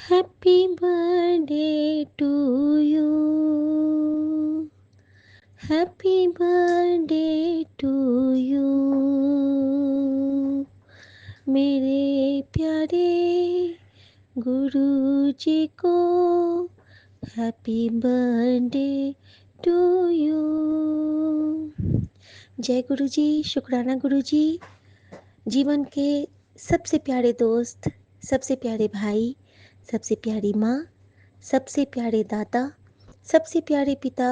Happy birthday to you. Happy birthday to you मेरे प्यारे गुरुजी को। Happy birthday to you. जय गुरुजी, शुक्राना गुरुजी। जीवन के सबसे प्यारे दोस्त, सबसे प्यारे भाई, सबसे प्यारी माँ, सबसे प्यारे दादा, सबसे प्यारे पिता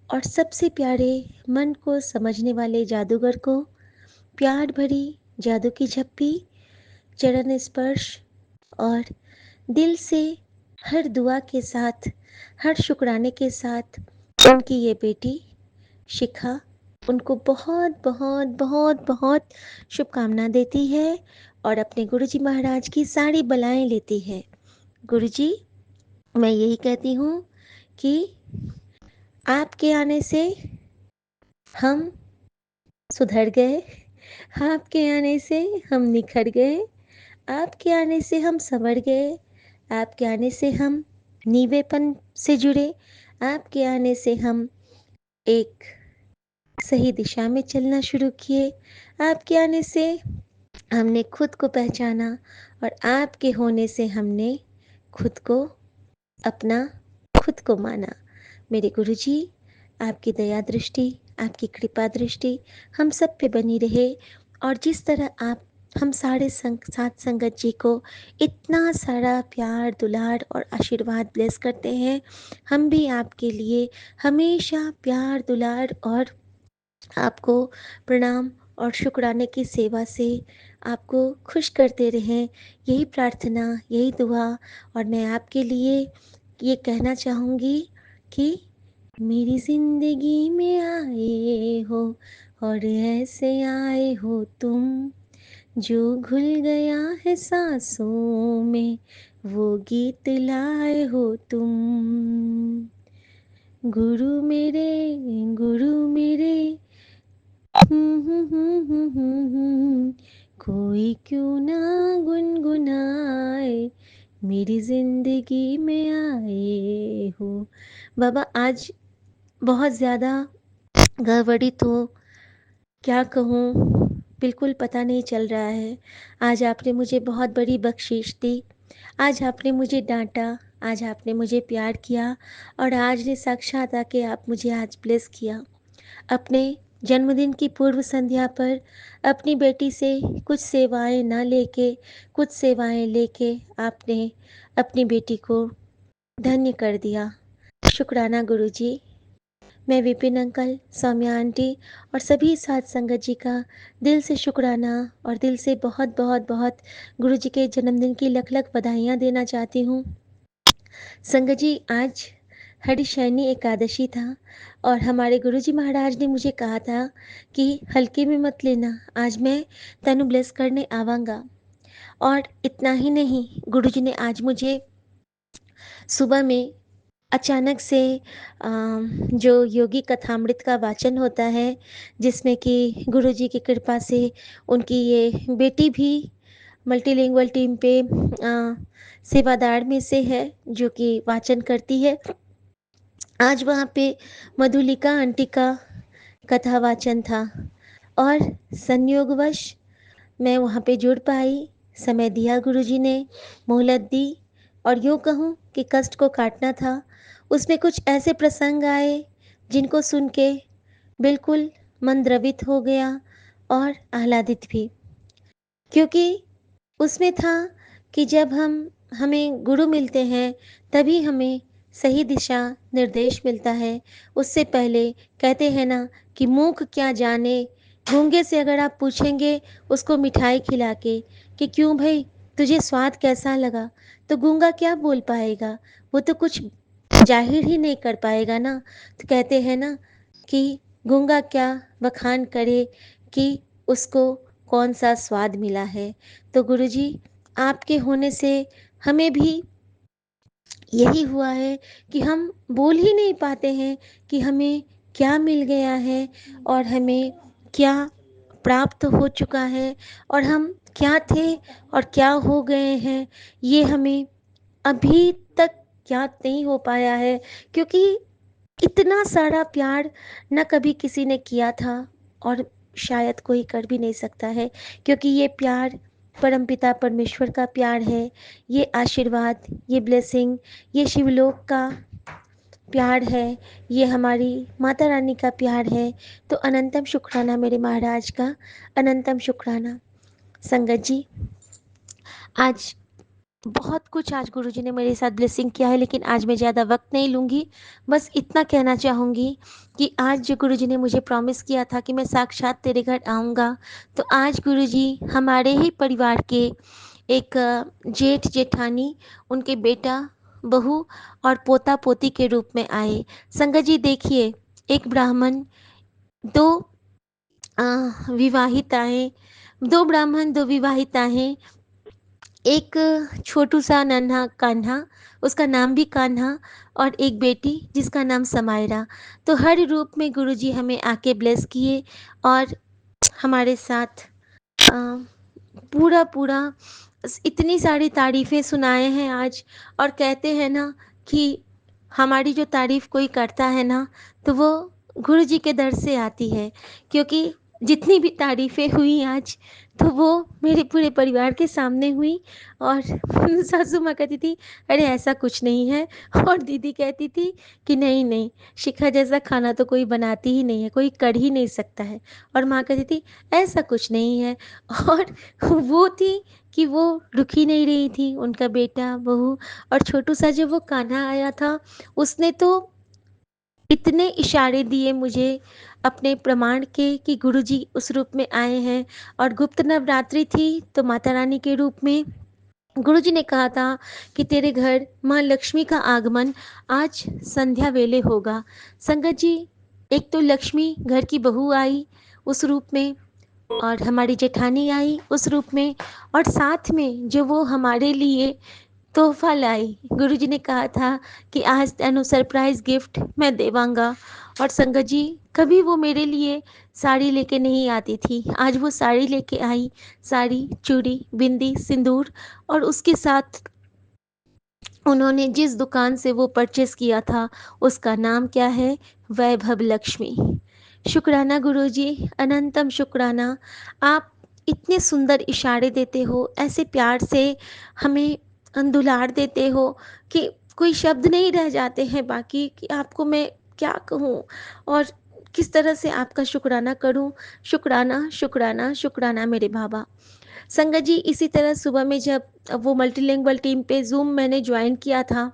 और सबसे प्यारे मन को समझने वाले जादूगर को प्यार भरी जादू की झप्पी, चरण स्पर्श और दिल से हर दुआ के साथ, हर शुक्राने के साथ उनकी ये बेटी शिखा उनको बहुत बहुत बहुत बहुत शुभकामना देती है और अपने गुरुजी महाराज की सारी बलाएं लेती है। गुरुजी, मैं यही कहती हूँ कि आपके आने से हम सुधर गए, आपके आने से हम निखर गए, आपके आने से हम संवर गए, आपके आने से हम नीवेपन से जुड़े, आपके आने से हम एक सही दिशा में चलना शुरू किए, आपके आने से हमने खुद को पहचाना और आपके होने से हमने खुद को अपना, खुद को माना। मेरे गुरुजी, आपकी दया दृष्टि, आपकी कृपा दृष्टि हम सब पे बनी रहे और जिस तरह आप हम सारे साथ संगत जी को इतना सारा प्यार दुलार और आशीर्वाद ब्लेस करते हैं, हम भी आपके लिए हमेशा प्यार दुलार और आपको प्रणाम और शुक्राने की सेवा से आपको खुश करते रहें, यही प्रार्थना, यही दुआ। और मैं आपके लिए ये कहना चाहूँगी कि मेरी ज़िंदगी में आए हो और ऐसे आए हो तुम, जो घुल गया है सांसों में वो गीत लाए हो तुम। गुरु मेरे, गुरु मेरे, कोई क्यों ना गुनगुनाए, मेरी जिंदगी में आए हो। बाबा, आज बहुत ज़्यादा गड़बड़ी तो क्या कहूँ, बिल्कुल पता नहीं चल रहा है। आज आपने मुझे बहुत बड़ी बख्शीश दी, आज आपने मुझे डांटा, आज आपने मुझे प्यार किया और आज ने साक्षात आके आप मुझे आज ब्लेस किया। अपने जन्मदिन की पूर्व संध्या पर अपनी बेटी से कुछ सेवाएं ना लेके, कुछ सेवाएं लेके आपने अपनी बेटी को धन्य कर दिया। शुक्राना गुरुजी। मैं विपिन अंकल, सौम्या आंटी और सभी साथ संगत जी का दिल से शुक्राना और दिल से बहुत बहुत बहुत गुरुजी के जन्मदिन की लख लख बधाइयाँ देना चाहती हूँ। संगत जी, आज हरिशयनी एकादशी था और हमारे गुरुजी महाराज ने मुझे कहा था कि हल्के में मत लेना, आज मैं तेनू ब्लेस करने आवांगा। और इतना ही नहीं, गुरुजी ने आज मुझे सुबह में अचानक से जो योगी कथामृत का वाचन होता है, जिसमें कि गुरुजी की कृपा से उनकी ये बेटी भी मल्टीलिंगुअल टीम पे सेवादार में से है जो कि वाचन करती है। आज वहाँ पे मधुलिका आंटी का कथा वाचन था और संयोगवश मैं वहाँ पे जुड़ पाई। समय दिया गुरुजी ने, मोहलत दी और यूँ कहूँ कि कष्ट को काटना था। उसमें कुछ ऐसे प्रसंग आए जिनको सुन के बिल्कुल मन द्रवित हो गया और आह्लादित भी, क्योंकि उसमें था कि जब हमें गुरु मिलते हैं तभी हमें सही दिशा निर्देश मिलता है। उससे पहले कहते हैं ना कि मूक क्या जाने, गूंगे से अगर आप पूछेंगे उसको मिठाई खिला के कि क्यों भाई तुझे स्वाद कैसा लगा, तो गूंगा क्या बोल पाएगा, वो तो कुछ जाहिर ही नहीं कर पाएगा ना। तो कहते हैं ना कि गूंगा क्या बखान करे कि उसको कौन सा स्वाद मिला है। तो गुरुजी, आपके होने से हमें भी यही हुआ है कि हम बोल ही नहीं पाते हैं कि हमें क्या मिल गया है और हमें क्या प्राप्त हो चुका है और हम क्या थे और क्या हो गए हैं, ये हमें अभी तक याद नहीं हो पाया है, क्योंकि इतना सारा प्यार ना कभी किसी ने किया था और शायद कोई कर भी नहीं सकता है, क्योंकि ये प्यार परमपिता परमेश्वर का प्यार है, ये आशीर्वाद, ये ब्लेसिंग, ये शिवलोक का प्यार है, ये हमारी माता रानी का प्यार है। तो अनंतम शुक्राना मेरे महाराज का, अनंतम शुक्राना। संगत जी, आज बहुत कुछ आज गुरुजी ने मेरे साथ ब्लेसिंग किया है, लेकिन आज मैं ज़्यादा वक्त नहीं लूँगी। बस इतना कहना चाहूँगी कि आज जो गुरुजी ने मुझे प्रॉमिस किया था कि मैं साक्षात तेरे घर आऊँगा, तो आज गुरुजी हमारे ही परिवार के एक जेठ जेठानी, उनके बेटा बहू और पोता पोती के रूप में आए। संगत जी देखिए, एक ब्राह्मण, दो विवाहिताएं, दो ब्राह्मण, दो विवाहिताएं, एक छोटू सा नन्हा कान्हा, उसका नाम भी कान्हा, और एक बेटी जिसका नाम समायरा। तो हर रूप में गुरुजी हमें आके ब्लेस किए और हमारे साथ अ, पूरा पूरा इतनी सारी तारीफ़ें सुनाए हैं आज। और कहते हैं ना कि हमारी जो तारीफ़ कोई करता है ना, तो वो गुरु जी के दर से आती है, क्योंकि जितनी भी तारीफ़ें हुई आज, तो वो मेरे पूरे परिवार के सामने हुई। और सासू माँ कहती थी, अरे ऐसा कुछ नहीं है। और दीदी कहती थी कि नहीं नहीं, शिखा जैसा खाना तो कोई बनाती ही नहीं है, कोई कर ही नहीं सकता है। और माँ कहती थी ऐसा कुछ नहीं है। और वो थी कि वो रुक ही नहीं रही थी, उनका बेटा, बहू और छोटू सा जब वो कान्हा आया था, उसने तो इतने इशारे दिए मुझे अपने प्रमाण के कि गुरुजी उस रूप में आए हैं। और गुप्त नवरात्रि थी, तो माता रानी के रूप में गुरुजी ने कहा था कि तेरे घर माँ लक्ष्मी का आगमन आज संध्या वेले होगा। संगत जी, एक तो लक्ष्मी घर की बहू आई उस रूप में, और हमारी जेठानी आई उस रूप में, और साथ में जो वो हमारे लिए तोहफा लाई। गुरुजी ने कहा था कि आज तेनू सरप्राइज गिफ्ट मैं देवांगा। और संगत जी, कभी वो मेरे लिए साड़ी लेके नहीं आती थी, आज वो साड़ी लेके आई। साड़ी, चूड़ी, बिंदी, सिंदूर, और उसके साथ उन्होंने जिस दुकान से वो परचेस किया था, उसका नाम क्या है? वैभव लक्ष्मी। शुक्राना गुरुजी, अनंतम शुक्राना। आप इतने सुंदर इशारे देते हो, ऐसे प्यार से हमें दुलार देते हो कि कोई शब्द नहीं रह जाते हैं बाकी कि आपको मैं क्या कहूँ और किस तरह से आपका शुक्राना करूँ। शुक्राना, शुक्राना, शुक्राना मेरे बाबा। संगत जी, इसी तरह सुबह में जब वो मल्टीलिंगुअल टीम पे ज़ूम मैंने ज्वाइन किया था,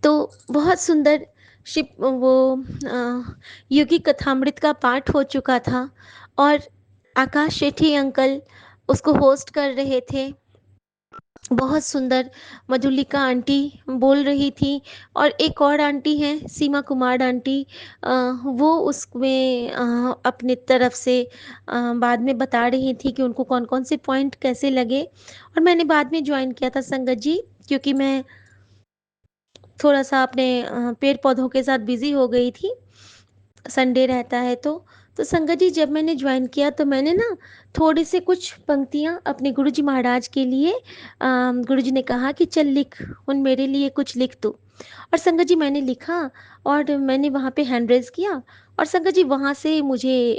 तो बहुत सुंदर शिप वो योगी कथामृत का पाठ हो चुका था, और आकाश शेट्टी अंकल उसको होस्ट कर रहे थे। बहुत सुंदर मधुलिका आंटी बोल रही थी, और एक और आंटी हैं सीमा कुमार आंटी, वो उसमें अपने तरफ से बाद में बता रही थी कि उनको कौन कौन से पॉइंट कैसे लगे। और मैंने बाद में ज्वाइन किया था संगत जी, क्योंकि मैं थोड़ा सा अपने पेड़ पौधों के साथ बिजी हो गई थी, संडे रहता है तो संगत जी, जब मैंने ज्वाइन किया तो मैंने ना थोड़े से कुछ पंक्तियाँ अपने गुरुजी महाराज के लिए, गुरुजी ने कहा कि चल लिख, उन मेरे लिए कुछ लिख तू। और संगत जी, मैंने लिखा और मैंने वहाँ पे हैंड रेज़ किया, और संगत जी वहाँ से मुझे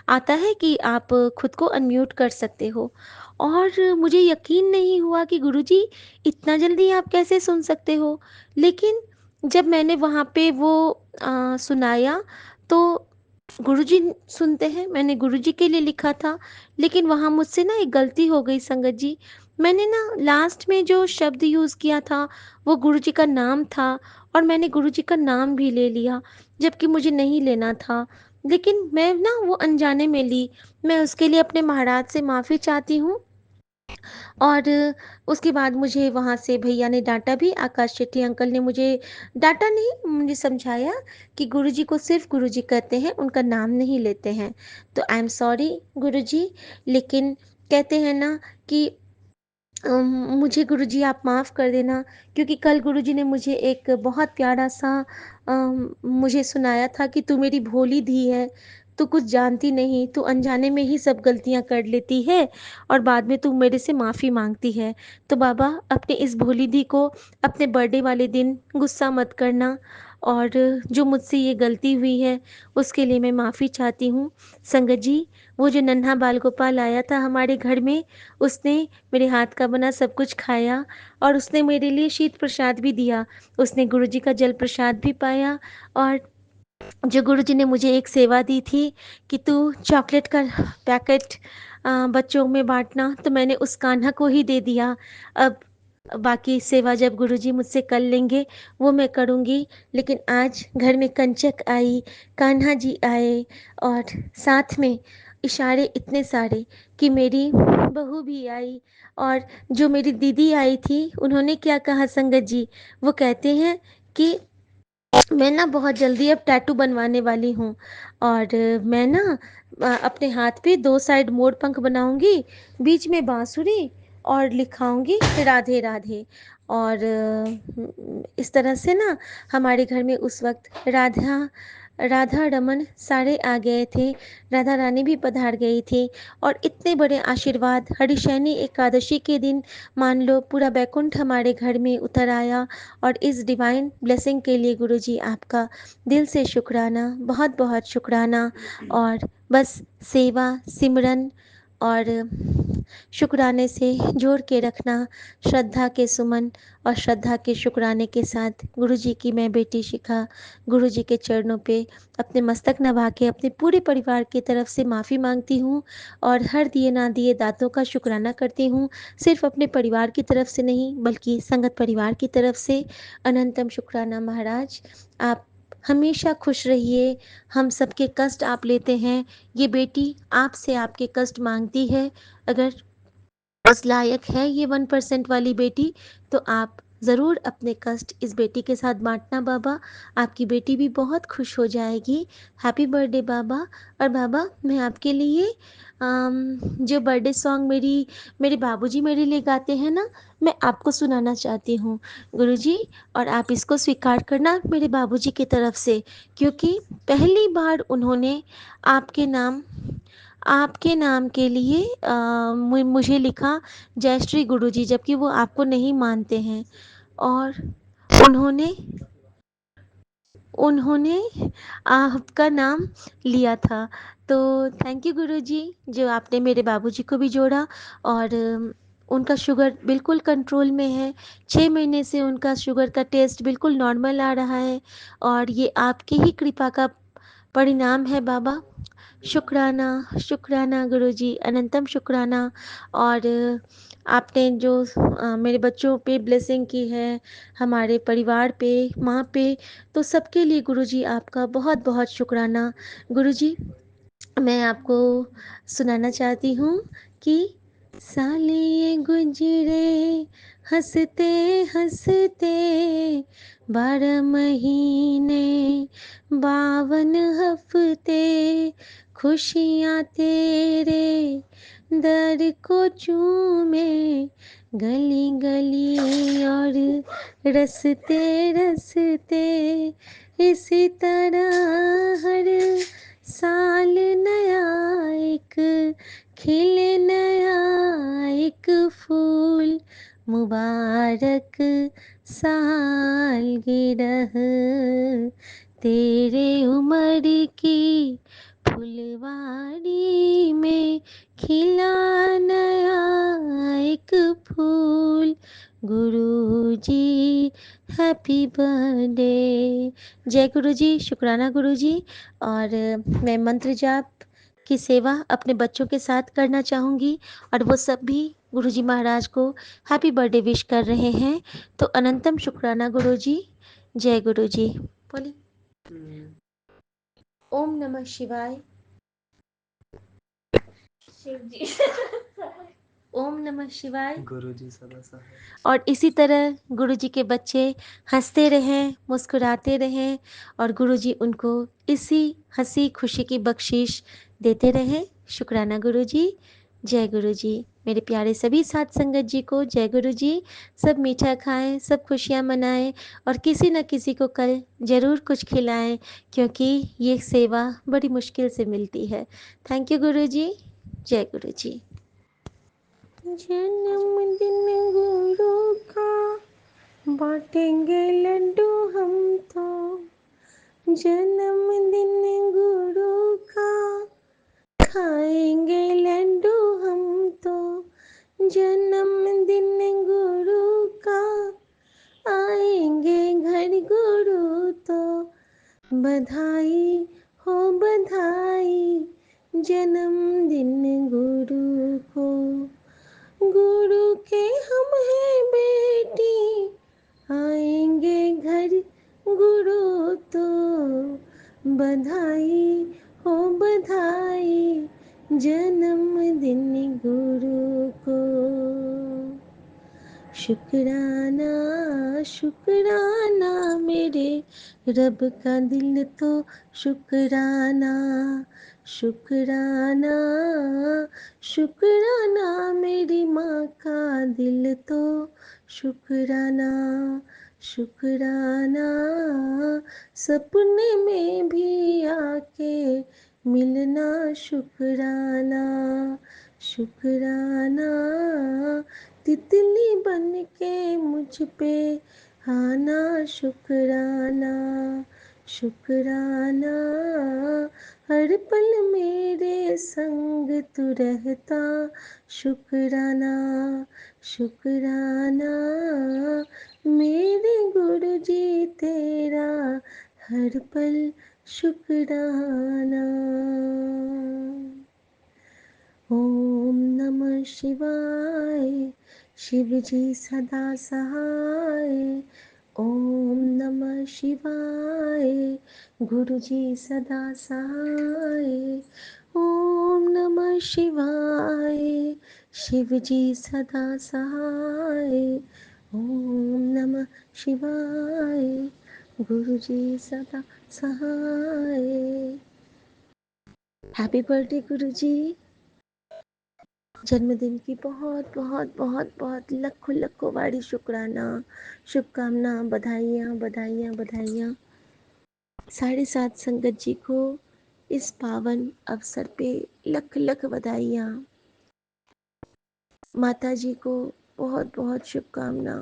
आता है कि आप खुद को अनम्यूट कर सकते हो। और मुझे यकीन नहीं हुआ कि गुरुजी इतना जल्दी आप कैसे सुन सकते हो। लेकिन जब मैंने वहाँ पे वो सुनाया, तो गुरुजी सुनते हैं, मैंने गुरुजी के लिए लिखा था, लेकिन वहाँ मुझसे ना एक गलती हो गई संगत जी। मैंने ना लास्ट में जो शब्द यूज़ किया था, वो गुरुजी का नाम था, और मैंने गुरुजी का नाम भी ले लिया, जबकि मुझे नहीं लेना था। लेकिन मैं ना वो अनजाने में ली। मैं उसके लिए अपने महाराज से माफ़ी चाहती हूँ। और उसके बाद मुझे वहाँ से भैया ने डाँटा भी, आकाश शेट्टी अंकल ने मुझे डाँटा नहीं, मुझे समझाया कि गुरुजी को सिर्फ़ गुरुजी कहते हैं, उनका नाम नहीं लेते हैं। तो आई एम सॉरी गुरुजी, लेकिन कहते हैं ना कि मुझे गुरुजी आप माफ़ कर देना, क्योंकि कल गुरुजी ने मुझे एक बहुत प्यारा सा मुझे सुनाया था कि तू मेरी भोली धी है। तू कुछ जानती नहीं, तू अनजाने में ही सब गलतियाँ कर लेती है और बाद में तू मेरे से माफ़ी माँगती है। तो बाबा अपने इस भोली दी को अपने बर्थडे वाले दिन गुस्सा मत करना और जो मुझसे ये गलती हुई है उसके लिए मैं माफ़ी चाहती हूँ। संगत जी, वो जो नन्हा बाल गोपाल आया था हमारे घर में, उसने मेरे हाथ का बना सब कुछ खाया और उसने मेरे लिए शीत प्रसाद भी दिया। उसने गुरुजी का जल प्रसाद भी पाया और जो गुरुजी ने मुझे एक सेवा दी थी कि तू चॉकलेट का पैकेट बच्चों में बाँटना, तो मैंने उस कान्हा को ही दे दिया। अब बाकी सेवा जब गुरुजी मुझसे कर लेंगे, वो मैं करूँगी। लेकिन आज घर में कंचक आई, कान्हा जी आए और साथ में इशारे इतने सारे कि मेरी बहू भी आई और जो मेरी दीदी आई थी, उन्होंने क्या कहा संगत जी, वो कहते हैं कि मैं ना बहुत जल्दी अब टैटू बनवाने वाली हूँ और मैं ना अपने हाथ पे 2 साइड मोर पंख बनाऊँगी, बीच में बाँसुरी और लिखाऊँगी राधे राधे। और इस तरह से ना हमारे घर में उस वक़्त राधा राधा रमन सारे आ गए थे, राधा रानी भी पधार गई थी और इतने बड़े आशीर्वाद हरिशयनी एकादशी के दिन मान लो पूरा बैकुंठ हमारे घर में उतर आया और इस डिवाइन ब्लेसिंग के लिए गुरुजी आपका दिल से शुक्राना, बहुत-बहुत शुक्राना और बस सेवा, सिमरन और शुक्राने से जोड़ के रखना, श्रद्धा के सुमन और श्रद्धा के शुक्राने के साथ गुरुजी की मैं बेटी शिखा गुरुजी के चरणों पे अपने मस्तक नभा के अपने पूरे परिवार की तरफ से माफ़ी माँगती हूँ और हर दिए ना दिए दातों का शुक्राना करती हूँ। सिर्फ़ अपने परिवार की तरफ से नहीं बल्कि संगत परिवार की तरफ से अनंतम शुक्राना महाराज। आप हमेशा खुश रहिए, हम सबके कष्ट आप लेते हैं, ये बेटी आपसे आपके कष्ट माँगती है। अगर उस लायक है ये 1% वाली बेटी, तो आप ज़रूर अपने कष्ट इस बेटी के साथ बाँटना बाबा, आपकी बेटी भी बहुत खुश हो जाएगी। हैप्पी बर्थडे बाबा। और बाबा मैं आपके लिए जो बर्थडे सॉन्ग मेरे बाबूजी मेरे लिए गाते हैं ना, मैं आपको सुनाना चाहती हूँ गुरुजी और आप इसको स्वीकार करना मेरे बाबूजी की तरफ से, क्योंकि पहली बार उन्होंने आपके नाम आपके नाम के लिए मुझे लिखा जय श्री गुरुजी, जबकि वो आपको नहीं मानते हैं और उन्होंने उन्होंने आपका नाम लिया था। तो थैंक यू गुरुजी, जो आपने मेरे बाबूजी को भी जोड़ा और उनका शुगर बिल्कुल कंट्रोल में है। 6 महीने से उनका शुगर का टेस्ट बिल्कुल नॉर्मल आ रहा है और ये आपकी ही कृपा का परिणाम है बाबा। शुक्राना, शुक्राना गुरुजी, अनंतम शुक्राना। और आपने जो मेरे बच्चों पे ब्लेसिंग की है, हमारे परिवार पे, माँ पे, तो सबके लिए गुरुजी आपका बहुत-बहुत शुक्राना। गुरुजी, मैं आपको सुनाना चाहती हूँ कि साल ये गुजरे हँसते हँसते 12 महीने 52 हफ्ते खुशियाँ तेरे दर को चूमे गली गली और रस्ते रस्ते इसी तरह हर साल नया एक खिले नया एक फूल मुबारक सालगिरह तेरे उम्र की फुलवारी में खिला नया एक फूल गुरुजी हैप्पी बर्थडे। जय गुरुजी, शुक्राना गुरुजी। और मैं मंत्र जाप की सेवा अपने बच्चों के साथ करना चाहूँगी और वो सब भी गुरुजी महाराज को हैप्पी बर्थडे विश कर रहे हैं। तो अनंतम शुक्राना गुरुजी। जय गुरुजी। बोलिए ओम नमः शिवाय। शिव जी ओम नमः शिवाय। गुरुजी सदा सहाय। और इसी तरह गुरुजी के बच्चे हंसते रहें, मुस्कुराते रहें और गुरुजी उनको इसी हंसी खुशी की बख्शीश देते रहें। शुक्राना गुरुजी। जय गुरुजी। मेरे प्यारे सभी साथ संगत जी को जय गुरु जी। सब मीठा खाएँ, सब खुशियाँ मनाएँ और किसी न किसी को कल ज़रूर कुछ खिलाएँ, क्योंकि ये सेवा बड़ी मुश्किल से मिलती है। थैंक यू गुरु जी। जय गुरु जी। जन्मदिन गुरु का, बाँटेंगे लड्डू हम तो। जन्मदिन गुरु का, खाएंगे लड्डू हम तो। जन्मदिन गुरु का, आएंगे घर गुरु तो। बधाई हो बधाई, जन्मदिन गुरु को। गुरु के हम हैं बेटी, आएंगे घर गुरु तो। बधाई हो बधाई, जन्मदिन गुरु को। शुक्राना शुक्राना मेरे रब का दिल तो शुक्राना। शुक्राना शुक्राना मेरी माँ का दिल तो शुक्राना। शुक्राना सपने में भी आके मिलना शुक्राना। शुक्राना तितली बन के मुझ पे आना शुक्राना। शुक्राना हर पल मेरे संग तू रहता शुक्राना। शुक्राना मेरे गुरु जी तेरा हर पल शुक्राना। ओम नमः शिवाय, शिव जी सदा सहाय। ओम नमः शिवाय, गुरु जी सदा सहाय। ओम नमः शिवाय, शिव जी सदा सहाय। ओम नमः शिवाय, गुरु जी सदा सहाय। हैप्पी बर्थडे गुरु जी। जन्मदिन की बहुत बहुत बहुत बहुत लखों लखों वाड़ी शुक्राना, शुभकामना, बधाइयाँ बधाइयाँ बधाइयाँ। साढ़े सात संगत जी को इस पावन अवसर पे लख लख बधाइयाँ। माता जी को बहुत बहुत शुभकामना।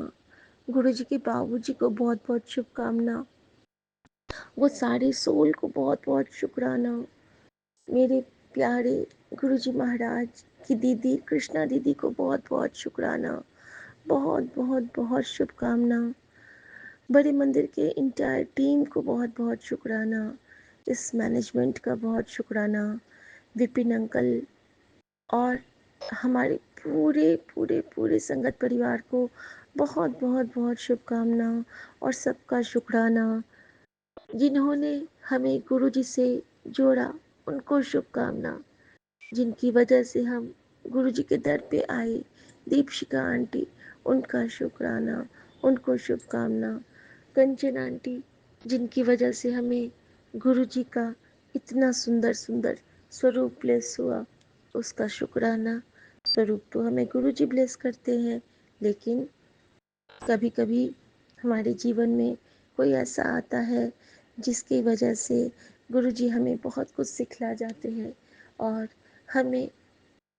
गुरु जी के बाबू जी को बहुत बहुत शुभकामना। वो सारे सोल को बहुत बहुत शुक्राना। मेरे प्यारे गुरुजी महाराज की दीदी कृष्णा दीदी को बहुत बहुत शुक्राना। बहुत बहुत बहुत शुभकामना। बड़े मंदिर के इंटायर टीम को बहुत बहुत शुक्राना। इस मैनेजमेंट का बहुत शुक्राना। विपिन अंकल और हमारे पूरे पूरे पूरे संगत परिवार को बहुत बहुत बहुत शुभकामना और सबका शुक्राना। जिन्होंने हमें गुरुजी से जोड़ा उनको शुभकामना। जिनकी वजह से हम गुरुजी के दर पे आए, दीपशिका आंटी, उनका शुक्राना, उनको शुभकामना। कंचन आंटी, जिनकी वजह से हमें गुरुजी का इतना सुंदर सुंदर स्वरूप ब्लेस हुआ, उसका शुक्राना। स्वरूप तो हमें गुरुजी ब्लेस करते हैं, लेकिन कभी कभी हमारे जीवन में कोई ऐसा आता है जिसकी वजह से गुरुजी हमें बहुत कुछ सिखला जाते हैं। और हमें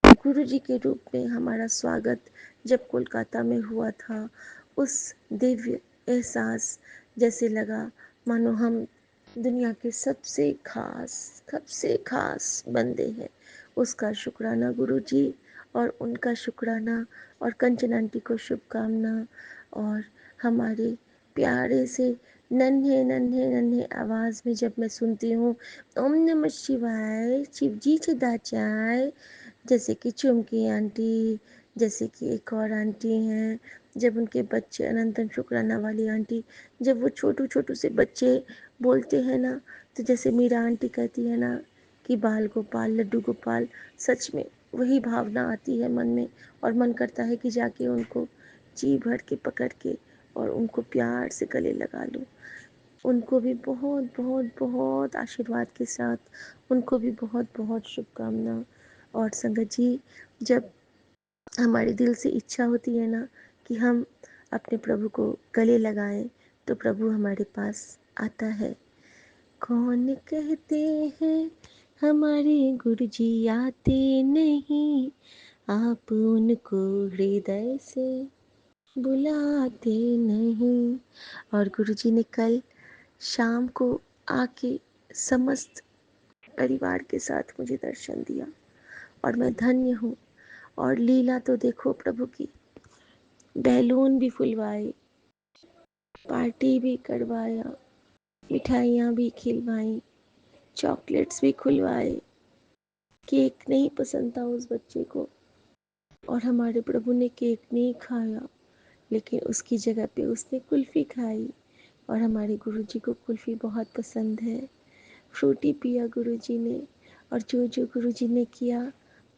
गुरुजी के रूप में हमारा स्वागत जब कोलकाता में हुआ था, उस दिव्य एहसास जैसे लगा मानो हम दुनिया के सबसे खास बंदे हैं। उसका शुक्राना गुरुजी और उनका शुक्राना और कंचन आंटी को शुभकामना। और हमारे प्यारे से नन्हे नन्हे नन्हे आवाज़ में जब मैं सुनती हूँ ओम नमः शिवाय, शिव जी सदाचार, जैसे कि चुमकी आंटी, जैसे कि एक और आंटी हैं, जब उनके बच्चे अनंतन शुक्राना वाली आंटी, जब वो छोटू छोटू से बच्चे बोलते हैं ना, तो जैसे मीरा आंटी कहती है ना कि बाल गोपाल लड्डू गोपाल, सच में वही भावना आती है मन में और मन करता है कि जाके उनको जी भर के पकड़ के और उनको प्यार से गले लगा लूं। उनको भी बहुत बहुत बहुत आशीर्वाद के साथ उनको भी बहुत बहुत शुभकामना। और संगत जी, जब हमारे दिल से इच्छा होती है ना कि हम अपने प्रभु को गले लगाएं, तो प्रभु हमारे पास आता है। कौन कहते हैं हमारे गुरुजी आते नहीं, आप उनको हृदय से बुलाते नहीं। और गुरुजी ने कल शाम को आके समस्त परिवार के साथ मुझे दर्शन दिया और मैं धन्य हूँ। और लीला तो देखो प्रभु की, बैलून भी फुलवाए, पार्टी भी करवाया, मिठाइयाँ भी खिलवाई, चॉकलेट्स भी खुलवाए। केक नहीं पसंद था उस बच्चे को और हमारे प्रभु ने केक नहीं खाया, लेकिन उसकी जगह पे उसने कुल्फ़ी खाई और हमारे गुरुजी को कुल्फ़ी बहुत पसंद है। फ्रूटी पिया गुरुजी ने और जो जो गुरुजी ने किया,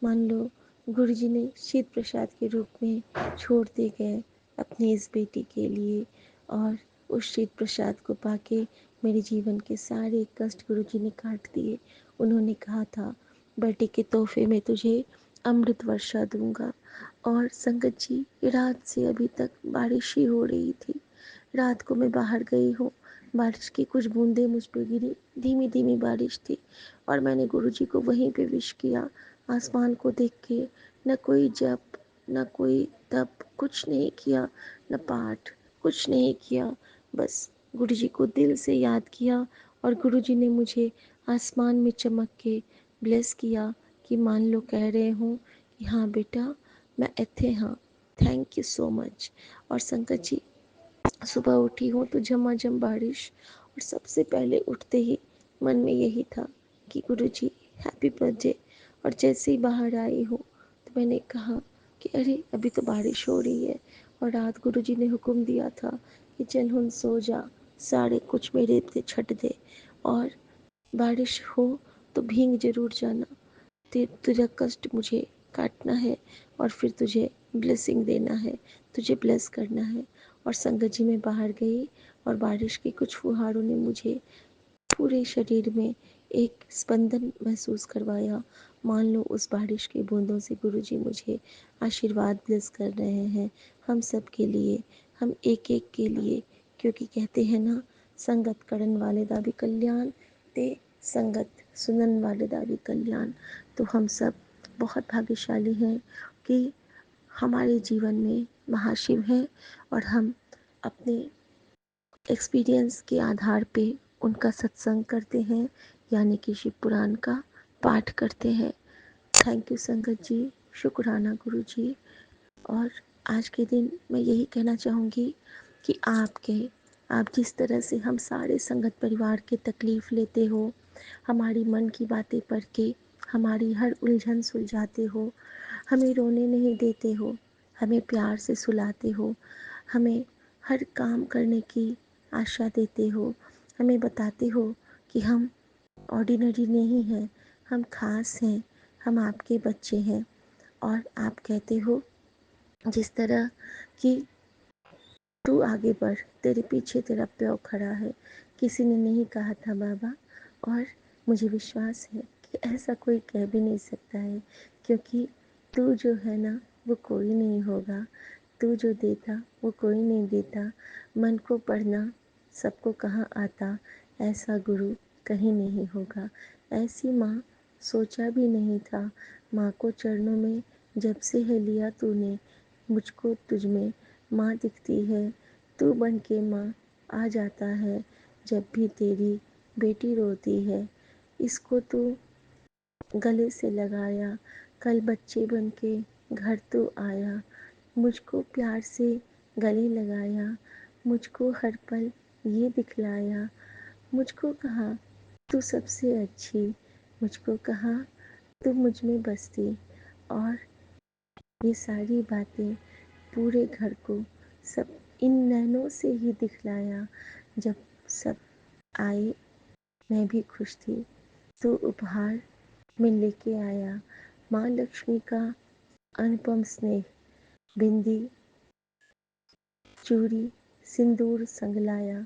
मान लो गुरुजी ने शीत प्रसाद के रूप में छोड़ते गए अपनी इस बेटी के लिए। और उस शीत प्रसाद को पाके मेरे जीवन के सारे कष्ट गुरुजी ने काट दिए। उन्होंने कहा था, बर्थडे के तोहफे में तुझे अमृत वर्षा दूंगा। और संगत जी, रात से अभी तक बारिश ही हो रही थी। रात को मैं बाहर गई हूँ, बारिश की कुछ बूंदें मुझ पे गिरी, धीमी धीमी बारिश थी और मैंने गुरुजी को वहीं पे विश किया, आसमान को देख के। न कोई जप, न कोई तप, कुछ नहीं किया, न पाठ, कुछ नहीं किया, बस गुरुजी को दिल से याद किया और गुरुजी ने मुझे आसमान में चमक के ब्लेस किया कि मान लो कह रहे हूँ कि हाँ बेटा मैं इत्थे हाँ, थैंक यू सो मच। और संगत जी, सुबह उठी हूँ तो झमाझम बारिश और सबसे पहले उठते ही मन में यही था कि गुरुजी हैप्पी बर्थडे। और जैसे ही बाहर आई हूँ तो मैंने कहा कि अरे अभी तो बारिश हो रही है और रात गुरुजी ने हुक्म दिया था कि चल हुन सो जा, सारे कुछ मेरे पे छट दे और बारिश हो तो भीग जरूर जाना, तुझा कष्ट मुझे काटना है और फिर तुझे ब्लेसिंग देना है, तुझे ब्लेस करना है। और संगत जी में बाहर गई और बारिश के कुछ फुहारों ने मुझे पूरे शरीर में एक स्पंदन महसूस करवाया। मान लो उस बारिश की बूंदों से गुरुजी मुझे आशीर्वाद ब्लेस कर रहे हैं, हम सब के लिए, हम एक एक के लिए। क्योंकि कहते हैं ना, संगत करन वाले दा भी कल्याण ते संगत सुनन वाले दा भी कल्याण। तो हम सब बहुत भाग्यशाली हैं कि हमारे जीवन में महाशिव हैं और हम अपने एक्सपीरियंस के आधार पे उनका सत्संग करते हैं, यानी कि शिव पुराण का पाठ करते हैं। थैंक यू संगत जी, शुक्राना गुरु जी। और आज के दिन मैं यही कहना चाहूँगी कि आप जिस तरह से हम सारे संगत परिवार की तकलीफ़ लेते हो, हमारी मन की बातें पढ़ के हमारी हर उलझन सुलझाते हो, हमें रोने नहीं देते हो, हमें प्यार से सुलाते हो, हमें हर काम करने की आशा देते हो, हमें बताते हो कि हम ऑर्डिनरी नहीं हैं, हम खास हैं, हम आपके बच्चे हैं। और आप कहते हो जिस तरह कि तू आगे बढ़, तेरे पीछे तेरा प्यो खड़ा है, किसी ने नहीं कहा था बाबा। और मुझे विश्वास है कि ऐसा कोई कह भी नहीं सकता है, क्योंकि तू जो है ना वो कोई नहीं होगा, तू जो देता वो कोई नहीं देता। मन को पढ़ना सबको कहाँ आता, ऐसा गुरु कहीं नहीं होगा। ऐसी माँ सोचा भी नहीं था, माँ को चरणों में जब से है लिया तूने, मुझको तुझ में माँ दिखती है। तू बन के माँ आ जाता है जब भी तेरी बेटी रोती है। इसको तू गले से लगाया, कल बच्चे बन के घर तो आया, मुझको प्यार से गले लगाया, मुझको हर पल ये दिखलाया। मुझको कहा तू सबसे अच्छी, मुझको कहा तू मुझ में बसती। और ये सारी बातें पूरे घर को सब इन नैनों से ही दिखलाया। जब सब आए मैं भी खुश थी, तो उपहार में लेके आया माँ लक्ष्मी का अनुपम स्नेह, बिंदी, चूड़ी, सिंदूर संग लाया,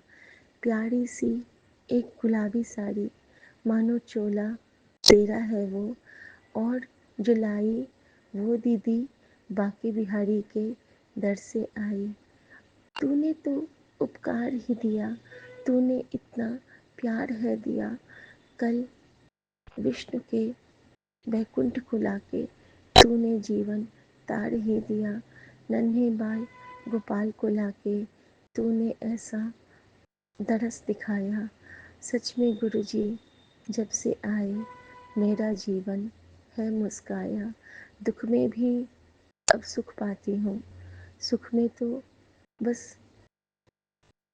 प्यारी सी एक गुलाबी साड़ी, मानो चोला तेरा है वो। और जो लाई वो दीदी बांके बिहारी के दर से आई। तूने तो उपकार ही दिया, तूने इतना प्यार है दिया। कल विष्णु के वैकुंठ को लाके तूने जीवन तार ही दिया। नन्हे बाल गोपाल को लाके तूने ऐसा दरस दिखाया। सच में गुरुजी जब से आए मेरा जीवन है मुस्काया। दुख में भी अब सुख पाती हूँ, सुख में तो बस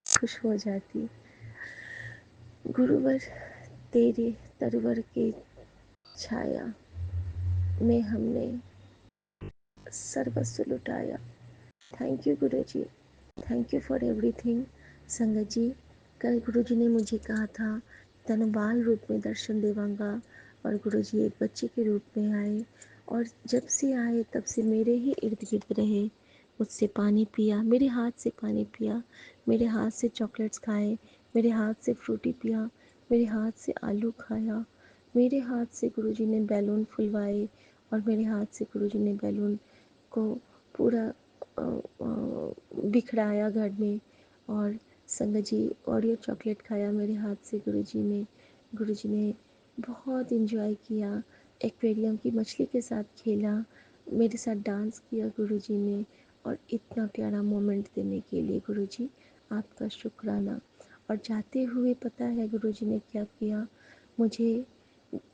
खुश हो जाती। गुरुवर तेरे तरवर के छाया में हमने सर्वस्व लुटाया। Thank you Guruji, thank you for everything. संगत जी, कल गुरुजी ने मुझे कहा था तनु बाल रूप में दर्शन देवांगा, और गुरुजी एक बच्चे के रूप में आए, और जब से आए तब से मेरे ही इर्द गिर्द रहे। मुझसे पानी पिया, मेरे हाथ से पानी पिया, मेरे हाथ से चॉकलेट्स खाए, मेरे हाथ से फ्रूटी पिया, मेरे हाथ से आलू खाया, मेरे हाथ से गुरुजी ने बैलून फुलवाए, और मेरे हाथ से गुरुजी ने बैलून को पूरा बिखराया घर में। और संगत जी ओरियो चॉकलेट खाया मेरे हाथ से गुरुजी ने बहुत इन्जॉय किया। एक्वेरियम की मछली के साथ खेला, मेरे साथ डांस किया गुरुजी ने। और इतना प्यारा मोमेंट देने के लिए गुरुजी आपका शुक्राना। और जाते हुए पता है गुरुजी ने क्या किया, मुझे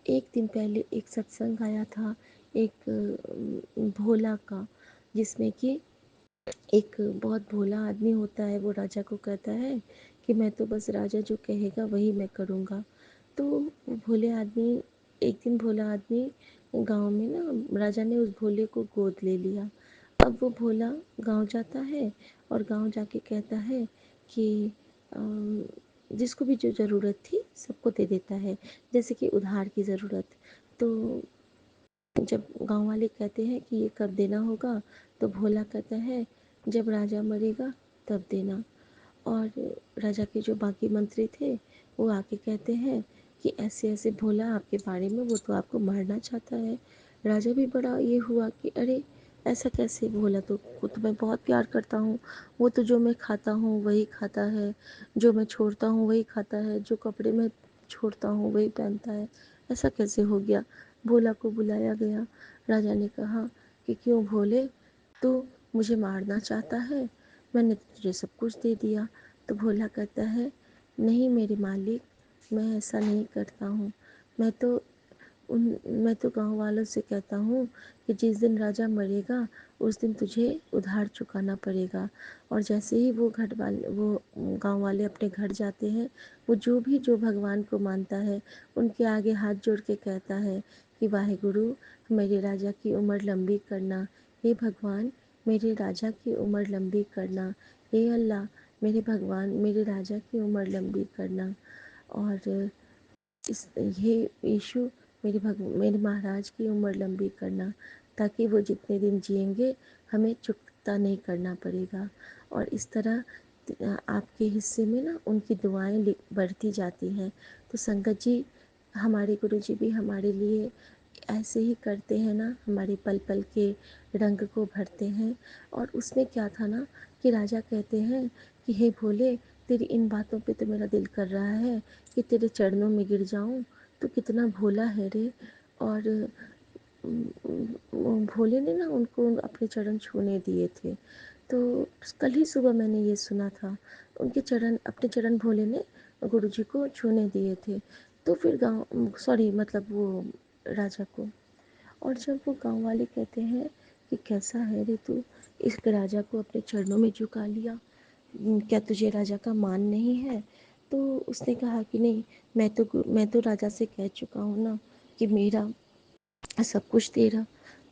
एक दिन पहले एक सत्संग आया था, एक भोला का, जिसमें कि एक बहुत भोला आदमी होता है, वो राजा को कहता है कि मैं तो बस राजा जो कहेगा वही मैं करूँगा। तो भोले आदमी, एक दिन भोला आदमी गांव में ना, राजा ने उस भोले को गोद ले लिया। अब वो भोला गांव जाता है, और गांव जाके कहता है कि जिसको भी जो ज़रूरत थी सबको दे देता है, जैसे कि उधार की ज़रूरत। तो जब गांव वाले कहते हैं कि ये कब देना होगा, तो भोला कहता है जब राजा मरेगा तब देना। और राजा के जो बाकी मंत्री थे वो आके कहते हैं कि ऐसे ऐसे भोला आपके बारे में, वो तो आपको मारना चाहता है। राजा भी बड़ा ये हुआ कि अरे ऐसा कैसे, भोला तो को तो मैं बहुत प्यार करता हूँ, वो तो जो मैं खाता हूँ वही खाता है, जो मैं छोड़ता हूँ वही खाता है, जो कपड़े मैं छोड़ता हूँ वही पहनता है, ऐसा कैसे हो गया। भोला को बुलाया गया। राजा ने कहा कि क्यों भोले, तू मुझे मारना चाहता है, मैंने तुझे सब कुछ दे दिया। तो भोला कहता है नहीं मेरे मालिक, मैं ऐसा नहीं करता हूँ। मैं तो मैं तो गांव वालों से कहता हूँ कि जिस दिन राजा मरेगा उस दिन तुझे उधार चुकाना पड़ेगा। और जैसे ही वो गांव वाले अपने घर जाते हैं, वो जो भगवान को मानता है उनके आगे हाथ जोड़ के कहता है कि वाहे गुरु, मेरे राजा की उम्र लंबी करना, हे भगवान मेरे राजा की उम्र लंबी करना, हे अल्लाह मेरे भगवान मेरे राजा की उम्र लंबी करना। और हे यीशु मेरे महाराज की उम्र लंबी करना, ताकि वो जितने दिन जिएंगे हमें चुकता नहीं करना पड़ेगा। और इस तरह आपके हिस्से में ना उनकी दुआएं बढ़ती जाती हैं। तो संगत जी, हमारे गुरु जी भी हमारे लिए ऐसे ही करते हैं ना, हमारे पल पल के रंग को भरते हैं। और उसमें क्या था ना कि राजा कहते हैं कि हे भोले, तेरी इन बातों पे तो मेरा दिल कर रहा है कि तेरे चरणों में गिर जाऊं, तो कितना भोला है रे। और भोले ने ना उनको अपने चरण छूने दिए थे। तो कल ही सुबह मैंने ये सुना था, उनके चरण, अपने चरण भोले ने गुरुजी को छूने दिए थे। तो फिर गाँव, सॉरी मतलब वो राजा को। और जब वो गांव वाले कहते हैं कि कैसा है रे तू, इस राजा को अपने चरणों में झुका लिया, क्या तुझे राजा का मान नहीं है। तो उसने कहा कि नहीं, मैं तो राजा से कह चुका हूँ ना कि मेरा सब कुछ तेरा।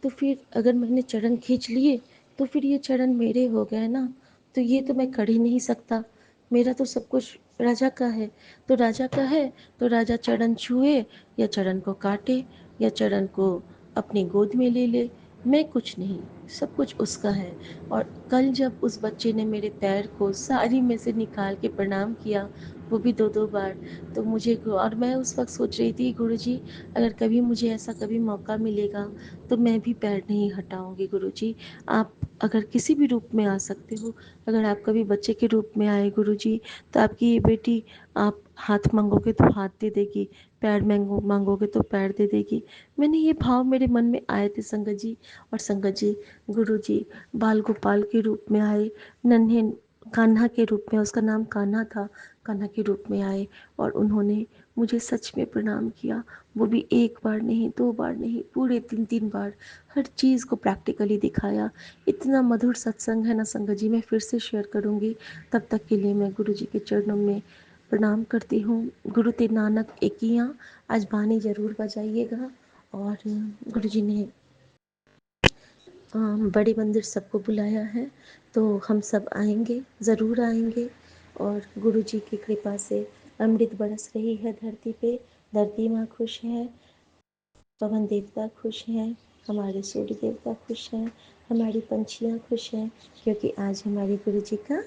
तो फिर अगर मैंने चरण खींच लिए तो फिर ये चरण मेरे हो गए ना, तो ये तो मैं कर ही नहीं सकता, मेरा तो सब कुछ राजा का है। तो राजा का है तो राजा चरण छुए या चरण को काटे या चरण को अपनी गोद में ले ले, मैं कुछ नहीं, सब कुछ उसका है। और कल जब उस बच्चे ने मेरे पैर को साड़ी में से निकाल के प्रणाम किया, वो भी 2-2 बार। तो मुझे और मैं उस वक़्त सोच रही थी, गुरुजी अगर कभी मुझे ऐसा कभी मौका मिलेगा तो मैं भी पैर नहीं हटाऊँगी गुरुजी। आप अगर किसी भी रूप में आ सकते हो, अगर आप कभी बच्चे के रूप में आए गुरुजी, तो आपकी ये बेटी, आप हाथ माँगोगे तो हाथ दे देगी, पैर माँगोगे तो पैर दे देगी। मैंने ये भाव मेरे मन में आए थे संगत जी। और संगत जी, गुरुजी बाल गोपाल के रूप में आए, नन्हे कान्हा के रूप में, उसका नाम कान्हा था, कान्हा के रूप में आए और उन्होंने मुझे सच में प्रणाम किया। वो भी एक बार नहीं, 2 बार नहीं, पूरे 3-3 बार हर चीज़ को प्रैक्टिकली दिखाया। इतना मधुर सत्संग है ना संगत जी, मैं फिर से शेयर करूँगी। तब तक के लिए मैं गुरु जी के चरणों में प्रणाम करती हूँ। गुरु तेग नानक एकियाँ, आज बानी ज़रूर बजाइएगा। और गुरु जी ने बड़े मंदिर सबको बुलाया है, तो हम सब आएंगे, ज़रूर आएंगे। और गुरु जी की कृपा से अमृत बरस रही है धरती पे, धरती माँ खुश है, पवन देवता खुश हैं, हमारे सूर्य देवता खुश हैं, हमारी पंछियाँ खुश हैं, क्योंकि आज हमारे गुरु जी का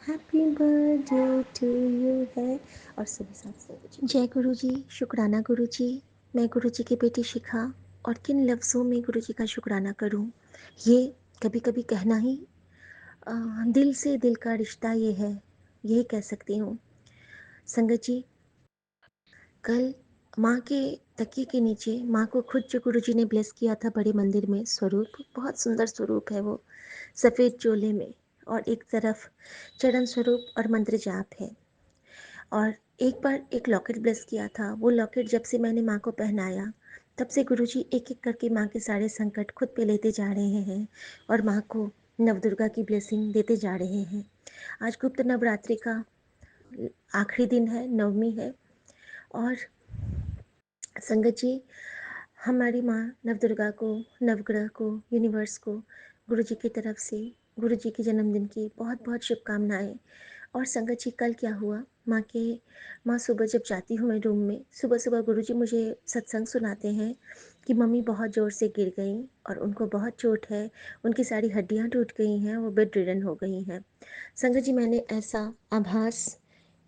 हैप्पी बर्थडे टू यू है। और सभी साथ जय गुरु जी, शुक्राना गुरु जी। मैं गुरु जी की बेटी शिखा, और किन लफ्ज़ों में गुरु जी का शुक्राना करूं। ये कभी कभी कहना ही अ, दिल से दिल का रिश्ता ये है, यही कह सकती हूँ। संगत जी, कल माँ के तकिए के नीचे माँ को खुद जो गुरुजी ने ब्लेस किया था बड़े मंदिर में, स्वरूप बहुत सुंदर स्वरूप है वो, सफ़ेद चोले में, और एक तरफ चरण स्वरूप और मंत्र जाप है। और एक बार एक लॉकेट ब्लेस किया था, वो लॉकेट जब से मैंने माँ को पहनाया, तब से गुरुजी एक एक करके माँ के सारे संकट खुद पे लेते जा रहे हैं और माँ को नवदुर्गा की ब्लेसिंग देते जा रहे हैं। आज गुप्त नवरात्रि का आखिरी दिन है, नवमी है। और संगत जी, हमारी माँ नवदुर्गा को, नवग्रह को, यूनिवर्स को गुरु जी की तरफ से गुरु जी के जन्मदिन की बहुत बहुत शुभकामनाएं। और संगत जी, कल क्या हुआ, माँ सुबह जब जाती हूँ मैं रूम में, सुबह सुबह गुरु जी मुझे सत्संग सुनाते हैं कि मम्मी बहुत ज़ोर से गिर गई और उनको बहुत चोट है, उनकी सारी हड्डियाँ टूट गई हैं, वो बेड रिडन हो गई हैं। संगत जी, मैंने ऐसा आभास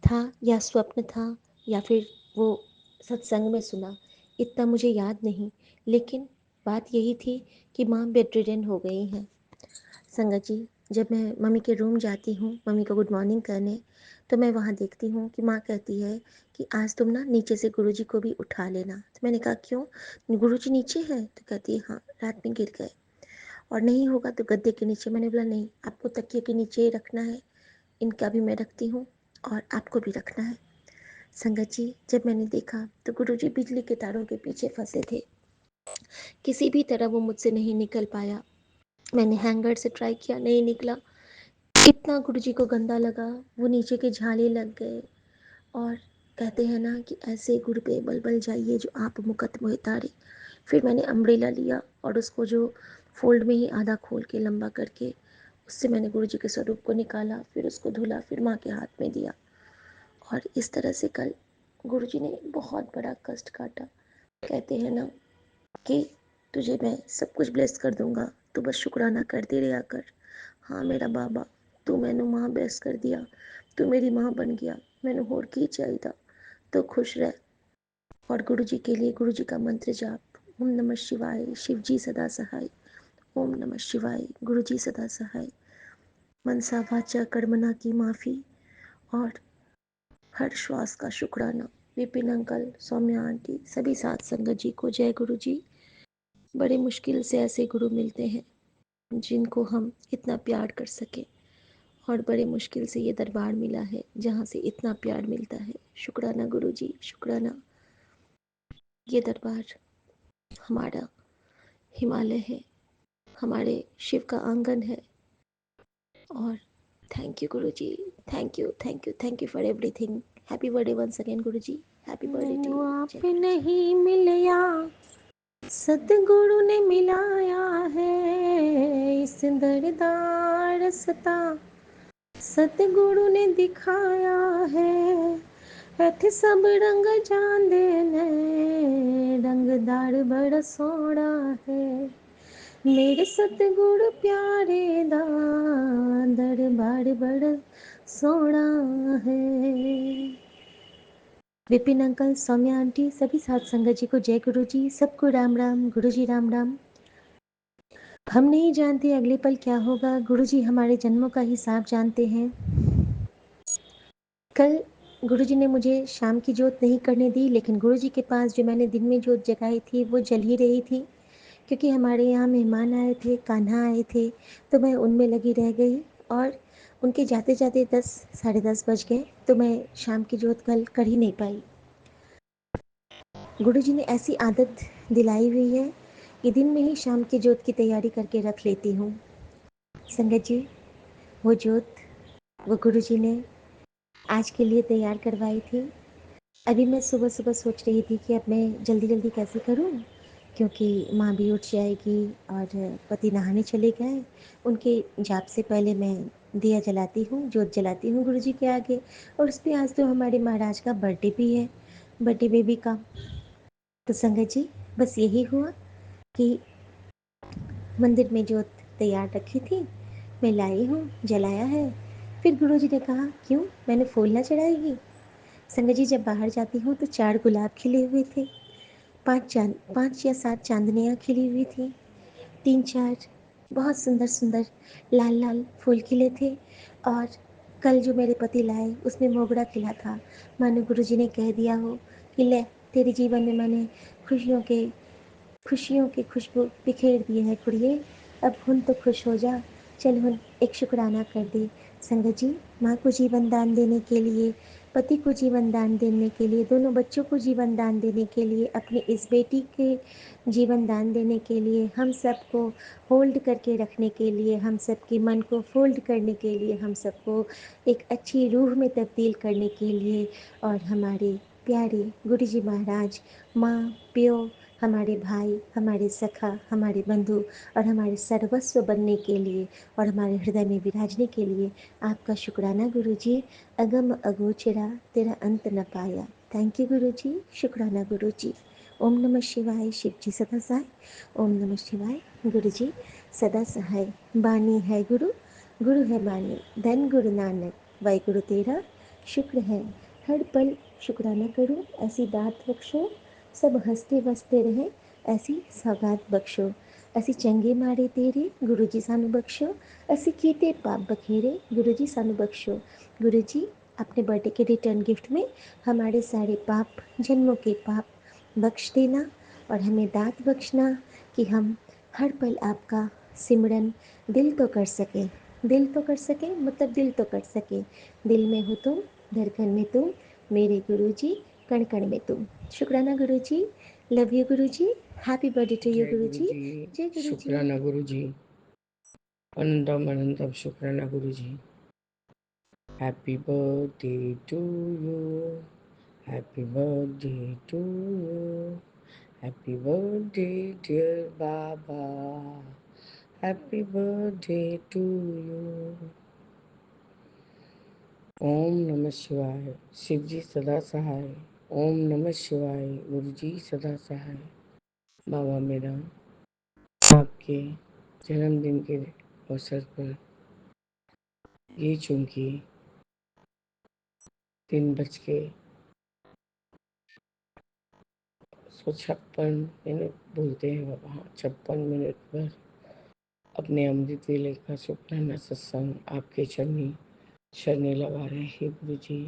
था या स्वप्न था या फिर वो सत्संग में सुना, इतना मुझे याद नहीं, लेकिन बात यही थी कि माँ बेड रिडन हो गई हैं। संगत जी, जब मैं मम्मी के रूम जाती हूँ मम्मी को गुड मॉर्निंग करने, तो मैं वहाँ देखती हूँ कि माँ कहती है कि आज तुम ना नीचे से गुरुजी को भी उठा लेना। तो मैंने कहा क्यों, गुरुजी नीचे है? तो कहती है हाँ, रात में गिर गए और नहीं होगा तो गद्दे के नीचे। मैंने बोला नहीं, आपको तकिए के नीचे ही रखना है, इनका भी मैं रखती हूँ और आपको भी रखना है। संगत जी, जब मैंने देखा तो गुरुजी बिजली के तारों के पीछे फंसे थे, किसी भी तरह वो मुझसे नहीं निकल पाया। मैंने हैंगर से ट्राई किया, नहीं निकला। इतना गुरुजी को गंदा लगा, वो नीचे के झाले लग गए। और कहते हैं ना कि ऐसे गुर पे बल बल जाइए जो आप मुकत मोहि तारे। फिर मैंने अम्ब्रेला लिया और उसको जो फोल्ड में ही आधा खोल के लंबा करके उससे मैंने गुरुजी के स्वरूप को निकाला, फिर उसको धुला, फिर माँ के हाथ में दिया। और इस तरह से कल गुरुजी ने बहुत बड़ा कष्ट काटा। कहते हैं ना कि तुझे मैं सब कुछ ब्लेस कर दूंगा, तू बस शुक्राना करते रहा कर। हाँ मेरा बाबा, तू मैनू माँ ब्लेस कर दिया, तू मेरी माँ बन गया, मैनू होर की चाहिए, तो खुश रह। और गुरु जी के लिए गुरु जी का मंत्र जाप, ओम नमः शिवाय, शिव जी सदा सहाय, ओम नमः शिवाय, गुरु जी सदा सहाय, मनसा वाचा कर्मणा की माफ़ी, और हर श्वास का शुक्राना। विपिन अंकल, सौम्या आंटी, सभी साथ संगत जी को जय गुरु जी। बड़े मुश्किल से ऐसे गुरु मिलते हैं जिनको हम इतना प्यार कर सके, और बड़े मुश्किल से ये दरबार मिला है जहाँ से इतना प्यार मिलता है। शुक्राना गुरु जी, शुक्राना। ये दरबार हमारा हिमालय है, हमारे शिव का आंगन है। और thank you Guru ji, thank you, thank you, thank you for everything. Happy birthday once again Guru ji, happy birthday to you. आप नहीं मिलया, सतगुरु ने मिलाया है इस दरदार रस्ता, सतगुरु ने दिखाया है। इत्थे सब रंग जांदे ने, रंगदार बड़ा सोहना है। मेरे सतगुरु प्यारे दा दरबार बड़ा सोहना है। विपिन अंकल, सौम्या आंटी, सभी साथ संगत जी को जय गुरु जी, सबको राम राम, गुरु जी राम राम। हम नहीं जानते अगले पल क्या होगा, गुरु जी हमारे जन्मों का हिसाब जानते हैं। कल गुरु जी ने मुझे शाम की जोत नहीं करने दी, लेकिन गुरु जी के पास जो मैंने दिन में जोत जगाई थी वो जल ही रही थी, क्योंकि हमारे यहाँ मेहमान आए थे, कान्हा आए थे, तो मैं उनमें लगी रह गई और उनके जाते जाते 10 साढ़े 10 बज गए, तो मैं शाम की जोत कल कर ही नहीं पाई। गुरु जी ने ऐसी आदत दिलाई हुई है कि दिन में ही शाम की जोत की तैयारी करके रख लेती हूँ। संगत जी, वो जोत वो गुरु जी ने आज के लिए तैयार करवाई थी। अभी मैं सुबह सुबह सोच रही थी कि अब मैं जल्दी जल्दी कैसे करूँ, क्योंकि माँ भी उठ जाएगी और पति नहाने चले गए। उनके जाप से पहले मैं दिया जलाती हूँ, जोत जलाती हूँ गुरु जी के आगे। और उस पर आज तो हमारे महाराज का बर्थडे भी है, बर्थडे बेबी का। तो संगत जी, बस यही हुआ कि मंदिर में जोत तैयार रखी थी, मैं लाई हूँ, जलाया है। फिर गुरु जी ने कहा, क्यों, मैंने फूल ना चढ़ाएगी? संगत जी, जब बाहर जाती हूँ तो 4 गुलाब खिले हुए थे, 5 या 7 चांदनियाँ खिली हुई थी, 3-4 बहुत सुंदर सुंदर लाल लाल फूल खिले थे। और कल जो मेरे पति लाए उसमें मोगरा खिला था, मानो गुरु जी ने कह दिया हो कि ले, तेरे जीवन में मैंने खुशियों की खुशबू बिखेर दी है कुड़िए, अब हुन तो खुश हो जा, चल हुन एक शुक्राना कर दे। संगत जी, माँ को जीवन दान देने के लिए, पति को जीवन दान देने के लिए, दोनों बच्चों को जीवन दान देने के लिए, अपनी इस बेटी के जीवन दान देने के लिए, हम सबको होल्ड करके रखने के लिए, हम सबके मन को फोल्ड करने के लिए, हम सबको एक अच्छी रूह में तब्दील करने के लिए, और हमारे प्यारे गुरु जी महाराज, माँ, प्यो, हमारे भाई, हमारे सखा, हमारे बंधु और हमारे सर्वस्व बनने के लिए और हमारे हृदय में विराजने के लिए आपका शुक्राना गुरु जी। अगम अगोचरा तेरा अंत न पाया। थैंक यू गुरु जी, शुक्राना गुरु जी। ओम नमः शिवाय। शिव जी सदा सहाय। ओम नमः शिवाय। गुरु जी सदा सहाय। बानी है गुरु, गुरु है बानी, धन गुरु नानक, वाहिगुरु तेरा शुक्र है। हर पल शुक्राना करूं, ऐसी दात बख्शो, सब हंसते वसते रहें, ऐसी सौगात बख्शो। ਅਸੀਂ ਚੰਗੇ ਮਾੜੇ ਤੇਰੇ गुरु जी सानू बख्शो, ਅਸੀਂ ਕੀਤੇ पाप बखेरे गुरु जी सानू बख्शो। गुरु जी, अपने बर्थडे के रिटर्न गिफ्ट में हमारे सारे पाप, जन्मों के पाप बख्श देना और हमें दात बख्शना कि हम हर पल आपका सिमरन दिल तो कर सकें। दिल तो कर सकें मतलब दिल तो कर सकें। दिल में हो तुम, धड़कन में तुम, मेरे गुरु जी, कण कण में तुम। शुक्राना गुरु जी। Love you Guru ji. Happy birthday to you जय गुरु गुरु जी। जी। जय गुरु जी। शुक्राना गुरु जी। अनंतम अनंतम शुक्राना Guru ji. Happy birthday to you, happy birthday to you, happy birthday dear Baba, happy birthday to you. ओम नमः शिवाय। शिव जी सदा सहाय। ओम नमः शिवाय। गुरु जी सदा सहाय। बाबा मेरा आपके जन्मदिन के अवसर पर ये चूंकि 3:56 बोलते हैं बाबा, हाँ 56 पर अपने अमृत वेले का शुक्राना सत्संग आपके चरनी लगा रहे हैं गुरु जी।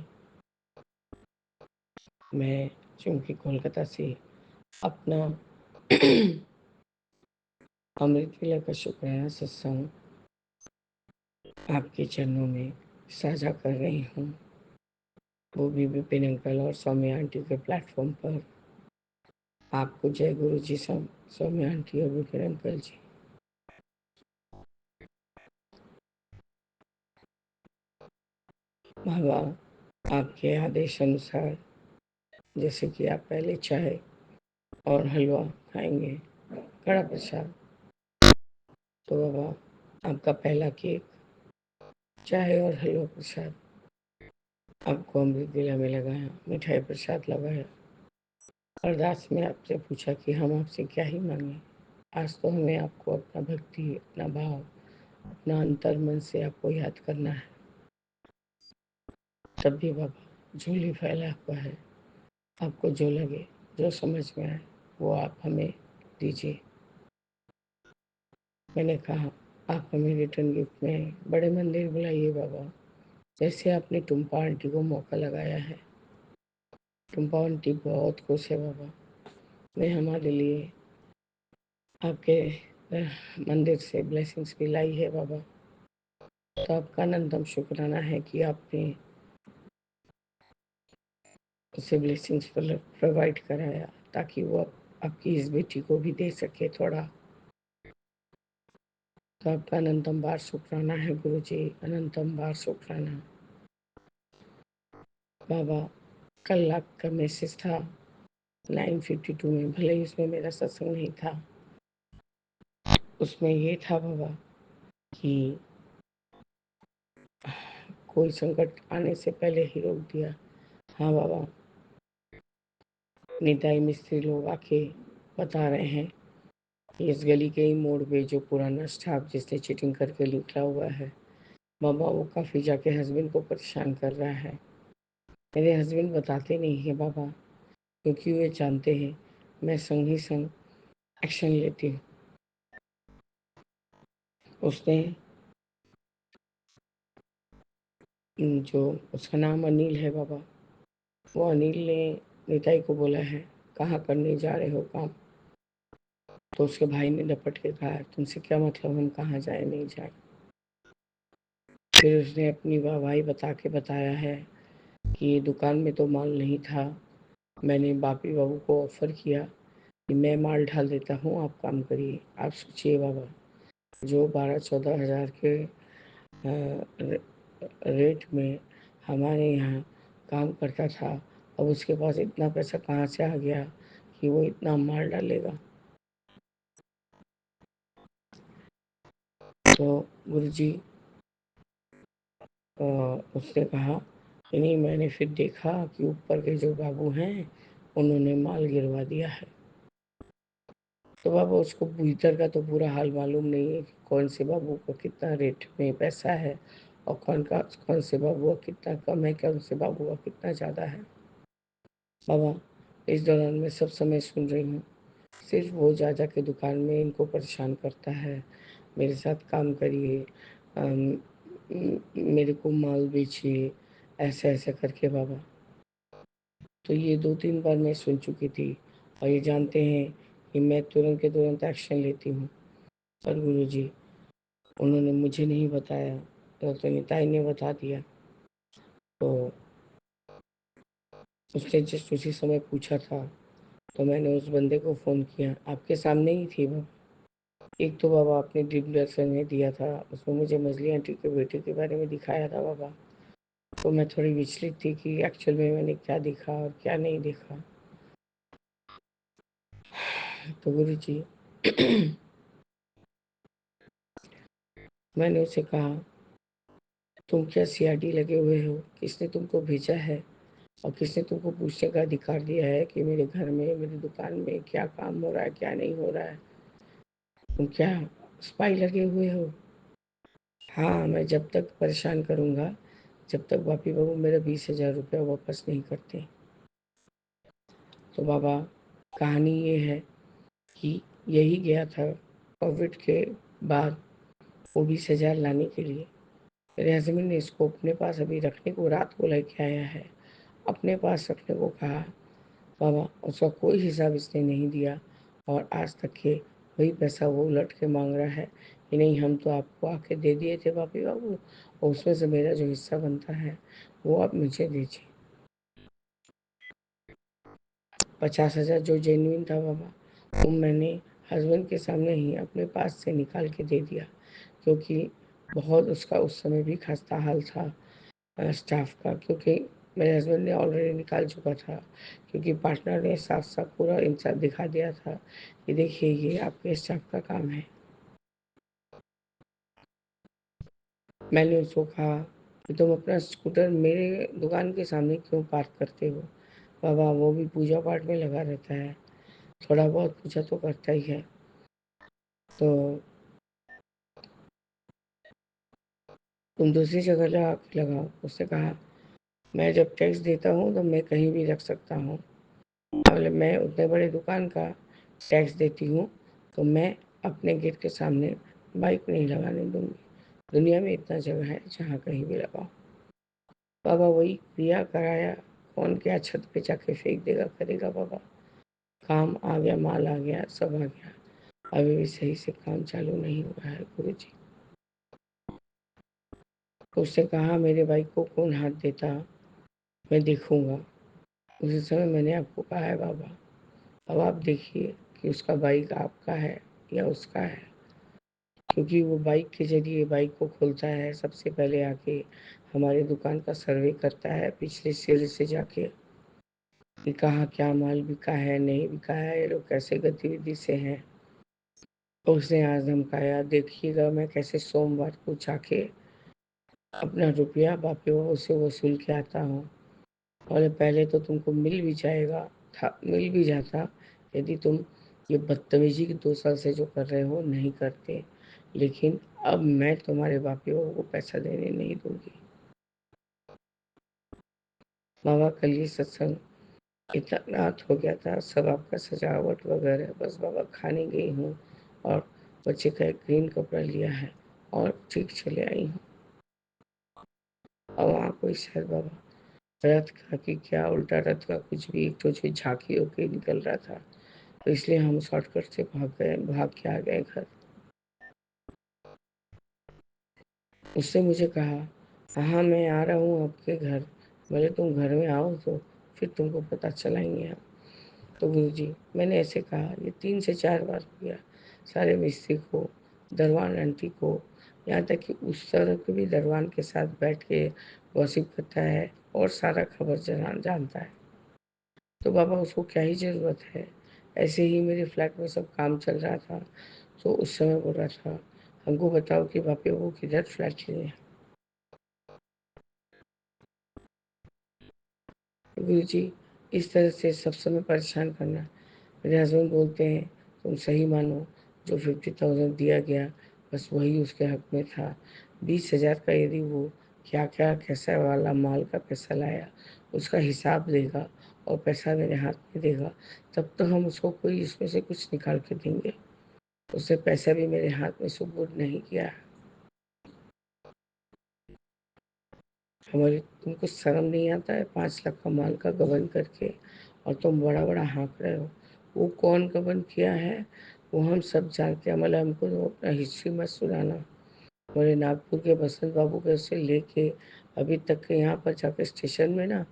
मैं चूंकि कोलकाता से अपना अमृत वेला का शुक्राना सत्संग आपके चरणों में साझा कर रही हूँ, वो भी विपिन अंकल और सौम्या आंटी के प्लेटफॉर्म पर। आपको जय गुरु जी। सौम्या आंटी और विपिन अंकल जी। बाबा आपके आदेश अनुसार, जैसे कि आप पहले चाय और हलवा खाएंगे, कड़ा प्रसाद, तो बाबा आपका पहला केक, चाय और हलवा प्रसाद आपको अमृत वेला में लगाया, मिठाई प्रसाद लगाया। अरदास में आपसे पूछा कि हम आपसे क्या ही मांगे। आज तो हमें आपको अपना भक्ति, अपना भाव, अपना अंतर मन से आपको याद करना है। तब भी बाबा झोली फैला हुआ है, आपको जो लगे, जो समझ में आए, वो आप हमें दीजिए। मैंने कहा, आप हमें रिटर्न गिफ्ट में बड़े मंदिर बुलाइए बाबा, जैसे आपने टुम्पा आंटी को मौका लगाया है। टुम्पा आंटी बहुत खुश है बाबा, ने हमारे लिए आपके मंदिर से ब्लेसिंग्स भी लाई है बाबा। तो आपका अनंतम शुक्राना है कि आपने उसे ब्लेसिंग्स प्रोवाइड कराया, ताकि वो आपकी इस बेटी को भी दे सके थोड़ा। तो आपका अनंतम बार शुक्राना है गुरु जी, अनंतम बार शुक्राना। बाबा, कल आपका मैसेज था 9:52 में, भले ही उसमें मेरा सत्संग नहीं था। उसमें ये था बाबा कि कोई संकट आने से पहले ही रोक दिया। हाँ बाबा, निताई मिस्त्री लोग आके बता रहे हैं कि इस गली के ही मोड़ पे जो पुराना स्टाफ जिसने चीटिंग करके निकला हुआ है बाबा, वो काफ़ी जाके हस्बैंड को परेशान कर रहा है। मेरे हस्बैंड बताते नहीं है बाबा, क्योंकि वे जानते हैं मैं संग ही संग एक्शन लेती हूँ। उसने जो उसका नाम अनिल है बाबा, वो अनिल ने निताई को बोला है कहाँ करने जा रहे हो काम। तो उसके भाई ने लपट के कहा, तुमसे क्या मतलब, हम कहाँ जाए नहीं जाए। फिर उसने अपनी वाहवाही बता के बताया है कि दुकान में तो माल नहीं था, मैंने बापी बाबू को ऑफर किया कि मैं माल ढाल देता हूँ, आप काम करिए। आप सोचिए बाबा, जो 12-14 हज़ार के रेट में हमारे यहाँ काम करता था, अब उसके पास इतना पैसा कहाँ से आ गया कि वो इतना माल डालेगा। तो गुरुजी उसने कहा कि नहीं, मैंने फिर देखा कि ऊपर के जो बाबू हैं उन्होंने माल गिरवा दिया है। तो बाबा, उसको भीतर का तो पूरा हाल मालूम नहीं है कि कौन से बाबू का कितना रेट में पैसा है और कौन से बाबू का कितना कम है, कौन से बाबू का कितना ज़्यादा है। बाबा, इस दौरान मैं सब समय सुन रही हूँ, सिर्फ वो जा जा के दुकान में इनको परेशान करता है, मेरे साथ काम करिए, मेरे को माल बेचिए, ऐसे ऐसे करके बाबा। तो ये 2-3 बार मैं सुन चुकी थी और ये जानते हैं कि मैं तुरंत के तुरंत एक्शन लेती हूँ। पर गुरुजी, उन्होंने मुझे नहीं बताया, तो निताई ने बता दिया। तो उसने जस्ट उसी समय पूछा था, तो मैंने उस बंदे को फ़ोन किया, आपके सामने ही थी वो। एक तो बाबा आपने ड्रीम दर्शन में दिया था, उसमें मुझे मछली आंटी के बेटे के बारे में दिखाया था बाबा। तो मैं थोड़ी विचलित थी कि एक्चुअल में मैंने क्या देखा और क्या नहीं देखा। तो गुरु जी मैंने उसे कहा, तुम क्या सीआरडी लगे हुए हो, किसने तुमको भेजा है और किसने तुमको पूछने का अधिकार दिया है कि मेरे घर में, मेरी दुकान में क्या काम हो रहा है, क्या नहीं हो रहा है। तुम क्या स्पाई लगे हुए हो। हाँ, मैं जब तक परेशान करूँगा, जब तक बापी बाबू मेरा 20,000 रुपया वापस नहीं करते। तो बाबा, कहानी ये है कि यही गया था कोविड के बाद वो 20,000 लाने के लिए। मेरे हस्बैंड ने इसको अपने पास अभी रखने को रात को लेके आया है, अपने पास रखने को कहा। बाबा, उसका कोई हिसाब इसने नहीं दिया और आज तक के वही पैसा वो उलट के मांग रहा है कि नहीं, हम तो आपको आके दे दिए थे बापी बाबू, और उसमें से मेरा जो हिस्सा बनता है वो आप मुझे दीजिए। 50,000 जो जेन्युइन था बाबा, वो मैंने हस्बैंड के सामने ही अपने पास से निकाल के दे दिया, क्योंकि बहुत उसका उस समय भी खस्ता हाल था स्टाफ का, क्योंकि मेरे हस्बैंड ने ऑलरेडी निकाल चुका था, क्योंकि पार्टनर ने साफ साफ पूरा इंसाफ दिखा दिया था कि देखिए ये आपके स्टाफ का काम है। मैंने उसको कहा कि तुम अपना स्कूटर मेरे दुकान के सामने क्यों पार्क करते हो। बाबा, वो भी पूजा पाठ में लगा रहता है, थोड़ा बहुत पूजा तो करता ही है। तो तुम दूसरी जगह लगा के लगाओ। उसने कहा, मैं जब टैक्स देता हूँ तो मैं कहीं भी रख सकता हूँ, बोले मैं उतने बड़े दुकान का टैक्स देती हूँ, तो मैं अपने गेट के सामने बाइक नहीं लगाने दूँगी। दुनिया में इतना जगह है जहाँ कहीं भी लगाओ। बाबा वही किया कराया, कौन क्या छत पे जाके फेंक देगा करेगा बाबा। काम आ गया, माल आ गया, सब आ गया, अभी भी सही से काम चालू नहीं हुआ है गुरुजी। तो उसने कहा मेरे बाइक को कौन हाथ देता, मैं देखूंगा। उसी समय मैंने आपको कहा है बाबा, अब आप देखिए कि उसका बाइक आपका है या उसका है, क्योंकि वो बाइक के ज़रिए बाइक को खोलता है, सबसे पहले आके हमारी दुकान का सर्वे करता है पिछले सेल से जाके कि कहाँ क्या माल बिका है, नहीं बिका है, ये लोग कैसे गतिविधि से हैं। तो उसने आज धमकाया, देखिएगा मैं कैसे सोमवार को जाके अपना रुपया बापी बाबू से वसूल के आता हूँ। और पहले तो तुमको मिल भी जाएगा था, मिल भी जाता यदि तुम ये बदतमीजी की 2 साल से जो कर रहे हो नहीं करते, लेकिन अब मैं तुम्हारे बापी बाबू को पैसा देने नहीं दूंगी। बाबा कल ये सत्संग इतना रात हो गया था, सब आपका सजावट वगैरह, बस बाबा खाने गई हूँ और बच्चे का एक ग्रीन कपड़ा लिया है और ठीक चले आई हूँ। और वहाँ कोई शायद बाबा रथ का कि क्या उल्टा रथ का कुछ भी एक तो झांकी होके निकल रहा था, तो इसलिए हम शॉर्टकट से भाग के आ गए घर। उसने मुझे कहा हाँ मैं आ रहा हूँ आपके घर, बोले तुम घर में आओ तो फिर तुमको पता चलाएंगे हम। तो गुरुजी मैंने ऐसे कहा, ये 3 से 4 बार हो गया, सारे मिस्त्री को, दरवान आंटी को, यहाँ तक कि उस तरह के भी दरवान के साथ बैठ के गॉसिप करता है और सारा खबर जानता है। तो बाबा उसको क्या ही ज़रूरत है। ऐसे ही मेरे फ्लैट में सब काम चल रहा था, तो उस समय बोल रहा था हमको बताओ कि बापी वो किधर फ्लैट लिए हैं। गुरु जी इस तरह से सब समय परेशान करना। मेरे हस्बैंड बोलते हैं तुम सही मानो, जो 50,000 दिया गया बस वही उसके हक में था। 20,000 का यदि वो क्या क्या कैसा वाला माल का पैसा लाया उसका हिसाब देगा और पैसा मेरे हाथ में देगा, तब तो हम उसको कोई इसमें से कुछ निकाल के देंगे। उसने पैसा भी मेरे हाथ में सुपुर्द नहीं किया। हमारे तुमको शर्म नहीं आता है 5 लाख का माल का गबन करके, और तुम बड़ा बड़ा हाँक रहे हो। वो कौन गबन किया है वो हम सब जानते हैं, मतलब हमको तो अपना हिस्ट्री मत सुनाना। हमारे नागपुर के बसंत बाबू के से लेके अभी तक के यहाँ पर जाकर स्टेशन में ना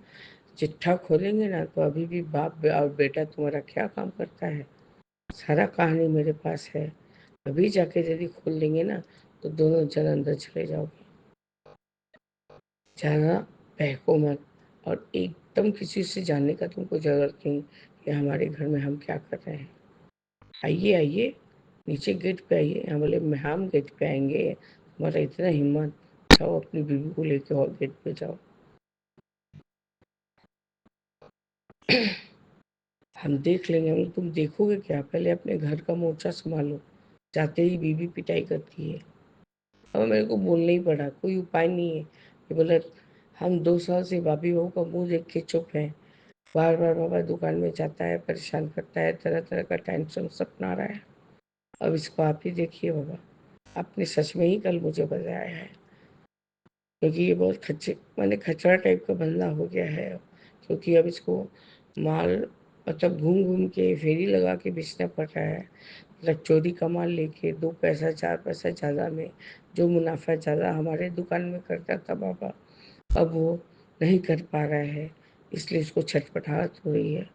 चिट्ठा खोलेंगे ना, तो अभी भी बाप और बेटा तुम्हारा क्या काम करता है, सारा कहानी मेरे पास है। अभी जाके यदि खोल लेंगे ना तो दोनों जन अंदर चले जाओगे। ज़्यादा बहको मत, और एकदम किसी से जानने का तुमको ज़रूरत नहीं कि हमारे घर में हम क्या कर रहे हैं। आइए आइए नीचे गेट पे आइए। हम बोले हम गेट पे आएंगे, तुम्हारा इतना हिम्मत, जाओ अपनी बीवी को लेके और गेट पे जाओ। हम देख लेंगे। हम तुम देखोगे क्या, पहले अपने घर का मोर्चा संभालो। जाते ही बीवी पिटाई करती है। अब मेरे को बोलना ही पड़ा, कोई उपाय नहीं है कि बोला हम 2 साल से भाभी बहू का मुंह देख के चुप हैं। बार बार बाबा दुकान में जाता है, परेशान करता है, तरह तरह का टेंशन सपना रहा है। अब इसको आप ही देखिए बाबा, आपने सच में ही कल मुझे बताया है, क्योंकि ये बहुत खच्चे माने खचड़ा टाइप का बंदा हो गया है। क्योंकि अब इसको माल मतलब घूम घूम के फेरी लगा के बेचना पड़ रहा है। मतलब चोरी का माल लेके 2 पैसा 4 पैसा ज़्यादा में जो मुनाफा ज़्यादा हमारे दुकान में करता था बाबा, अब वो नहीं कर पा रहा है, इसलिए इसको छटपटाहट हो रही है।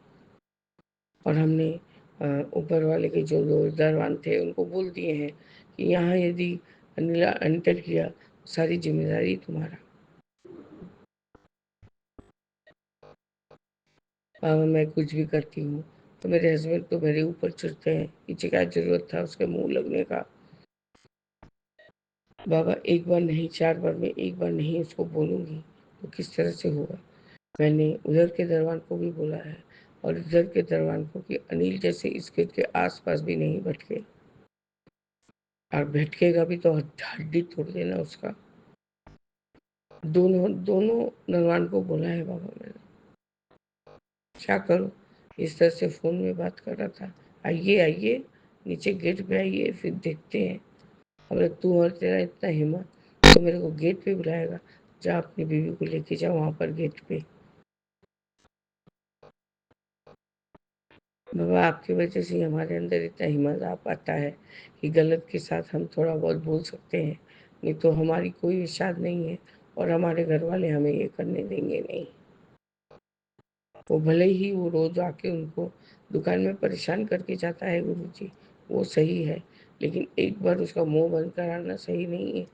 और हमने ऊपर वाले के जो दो दरवान थे उनको बोल दिए हैं कि यहाँ यदि अनिला एंटर किया सारी जिम्मेदारी तुम्हारा। मैं कुछ भी करती हूँ तो मेरे हस्बैंड तो मेरे ऊपर चिढ़ते हैं, पीछे क्या जरूरत था उसके मुंह लगने का। बाबा एक बार नहीं 4 बार में एक बार नहीं उसको बोलूँगी तो किस तरह से होगा। मैंने उधर के दरबान को भी बोला है और इधर के दरबान को कि अनिल जैसे इस गेट के आसपास भी नहीं भटके, और भटकेगा भी तो हड्डी तोड़ देना उसका। दोनों दोनों दरबान को बोला है बाबा मैंने। क्या करूं, इस तरह से फ़ोन में बात कर रहा था, आइए आइए नीचे गेट पे आइए, फिर देखते हैं। अब तू और तेरा इतना हिम्मत तो मेरे को गेट पे बुलाएगा, जा अपनी बीवी को लेके जा वहाँ पर गेट पे। बाबा आपकी वजह से हमारे अंदर इतना हिम्मत आ पाता है कि गलत के साथ हम थोड़ा बहुत बोल सकते हैं, नहीं तो हमारी कोई इशाद नहीं है और हमारे घर वाले हमें ये करने देंगे नहीं। वो भले ही वो रोज आके उनको दुकान में परेशान करके जाता है गुरुजी, वो सही है, लेकिन एक बार उसका मुंह बंद कराना सही नहीं है।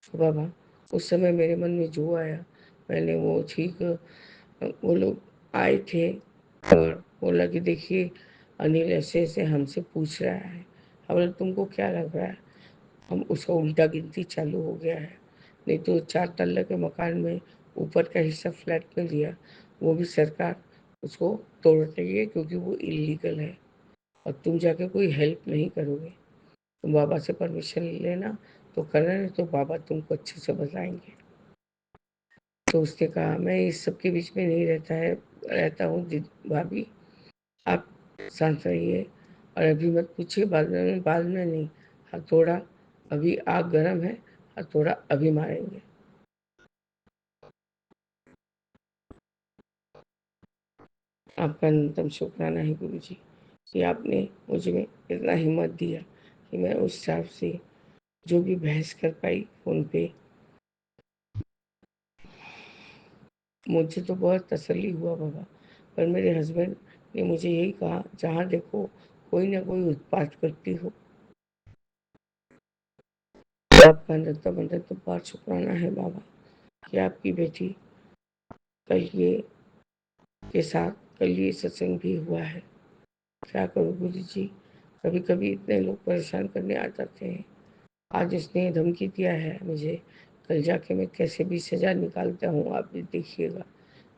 तो बाबा उस समय मेरे मन में जो आया, मैंने वो ठीक, वो लोग आए थे और बोला कि देखिए अनिल ऐसे ऐसे हमसे पूछ रहा है। अब तुमको क्या लग रहा है, हम उसका उल्टा गिनती चालू हो गया है। नहीं तो 4 तल्ले के मकान में ऊपर का हिस्सा फ्लैट में दिया, वो भी सरकार उसको तोड़ रही है क्योंकि वो इलीगल है। और तुम जाके कोई हेल्प नहीं करोगे, तुम बाबा से परमिशन लेना तो करना, नहीं तो बाबा तुमको अच्छे से बताएंगे। तो उसने कहा मैं इस सब के बीच में नहीं रहता हूँ भाभी, आप शांत रहिए और अभी मत पूछिए, बाद में नहीं। हथौड़ा अभी आग गर्म है, हथौड़ा अभी मारेंगे। आपका न्यूनतम शुक्राना है गुरु जी कि आपने मुझ में इतना हिम्मत दिया कि मैं उस हिसाब से जो भी बहस कर पाई फोन पे। मुझे तो बहुत तसल्ली हुआ बाबा, पर मेरे हस्बैंड ने मुझे यही कहा जहाँ देखो कोई ना कोई उत्पात करती हो। आपका न्यूनतम न्यूनतम बार शुक्राना है बाबा कि आपकी बेटी कल ये के साथ कल ये सत्संग भी हुआ है। क्या करूँ गुरु जी, कभी कभी इतने लोग परेशान करने आ जाते हैं। आज उसने धमकी दिया है मुझे, कल जाके मैं कैसे 20,000 निकालता हूँ आप भी देखिएगा।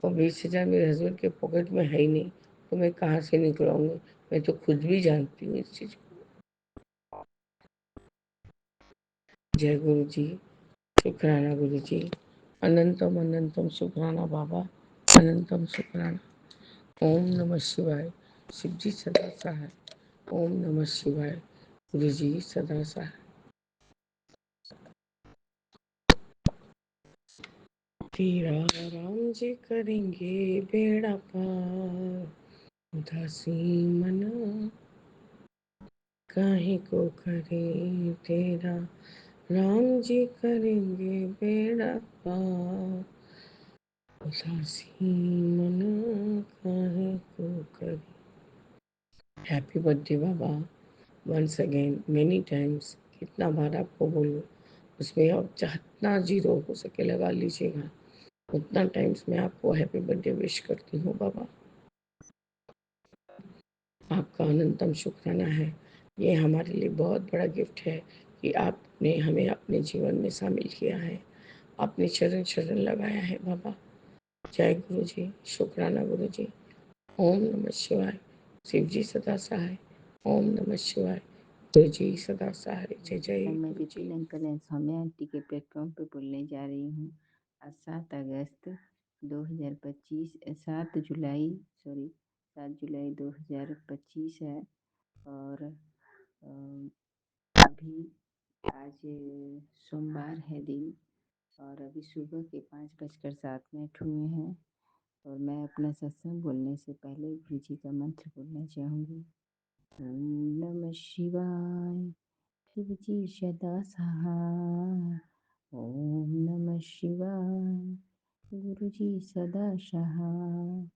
और 20,000 मेरे हस्बैंड के पॉकेट में है ही नहीं, तो मैं कहाँ से निकलाऊंगी, मैं तो खुद भी जानती हूँ इस चीज़ को। जय गुरु जी, शुक्राना गुरु जी, अनंतम अनंतम शुक्राना बाबा, अनंतम शुक्राना। ओम नमः शिवाय। शिव जी सदा सहाय। ओम नमः शिवाय। गुरु जी सदा सहाय। तेरा राम जी करेंगे बेड़ा पार, उदासी मना काहे को करे, तेरा राम जी करेंगे बेड़ा पार, उदासी मना काहे को करे। हैप्पी बर्थडे बाबा, वंस अगेन मेनी टाइम्स। कितना बार आपको बोलूँ, उसमें आप जितना जीरो हो सके लगा लीजिएगा, उतना टाइम्स मैं आपको हैप्पी बर्थडे विश करती हूँ बाबा। आपका अनंतम शुक्राना है। ये हमारे लिए बहुत बड़ा गिफ्ट है कि आपने हमें अपने जीवन में शामिल किया है, आपने चरण चरण लगाया है बाबा। जय गुरु जी, शुक्राना गुरु जी। ओम नमः शिवाय। शिव जी सदा सहाय। ओम नमः शिवाय। गुरु जी सदा सहाय। जय जय मैं Guru ji. Vipin uncle and Saumya aunty के प्लेटफॉर्म पे बोलने जा रही हूँ। आज 7 अगस्त 2025, 7 जुलाई 2025 है। और अभी आज सोमवार है दिन, और अभी सुबह के 5:07 हुए हैं। और मैं अपना सत्संग बोलने से पहले गुरु जी का मंत्र बोलना चाहूँगी। ओम नमः शिवाय। शिव जी सदा सहाय। ओम नमः शिवाय। गुरु जी सदा सहाय।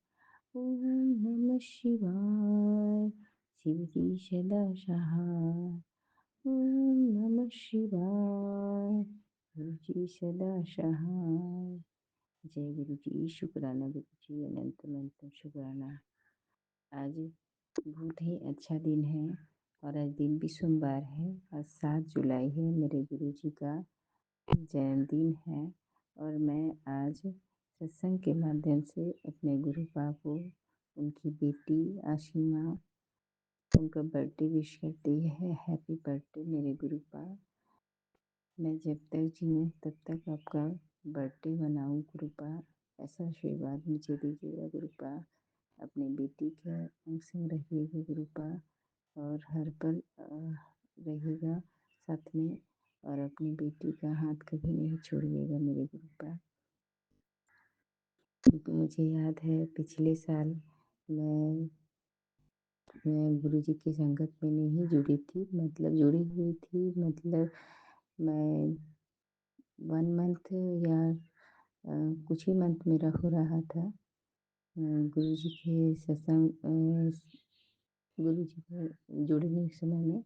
ओम नमः शिवाय। शिव जी सदा सहाय। ओम नमः शिवाय। गुरु जी सदा सहाय। जय गुरु जी, शुक्राना गुरु जी, अनंत अनंत शुक्राना। आज बहुत ही अच्छा दिन है और आज दिन भी सोमवार है। आज 7 जुलाई है, मेरे गुरु जी का जन्मदिन है। और मैं आज सत्संग के माध्यम से अपने गुरु पा को, उनकी बेटी आशिमा, उनका बर्थडे विश करती है। हैप्पी बर्थडे मेरे गुरु पा। मैं जब तक जीऊँ तब तक आपका बर्थडे मनाऊँ गुरु पा। ऐसा आशीर्वाद मुझे दीजिएगा गुरुपा। अपनी बेटी का अंग संग रहिएगा गुरुपा, और हर पल रहिएगा साथ में, और अपनी बेटी का हाथ कभी नहीं छोड़िएगा मेरे गुरुपा। क्योंकि मुझे याद है पिछले साल मैं गुरुजी की संगत में नहीं जुड़ी थी, मतलब जुड़ी हुई थी, मतलब मैं 1 मंथ या कुछ ही मंथ मेरा हो रहा था गुरुजी के सत्संग गुरुजी के जुड़ने के समय में।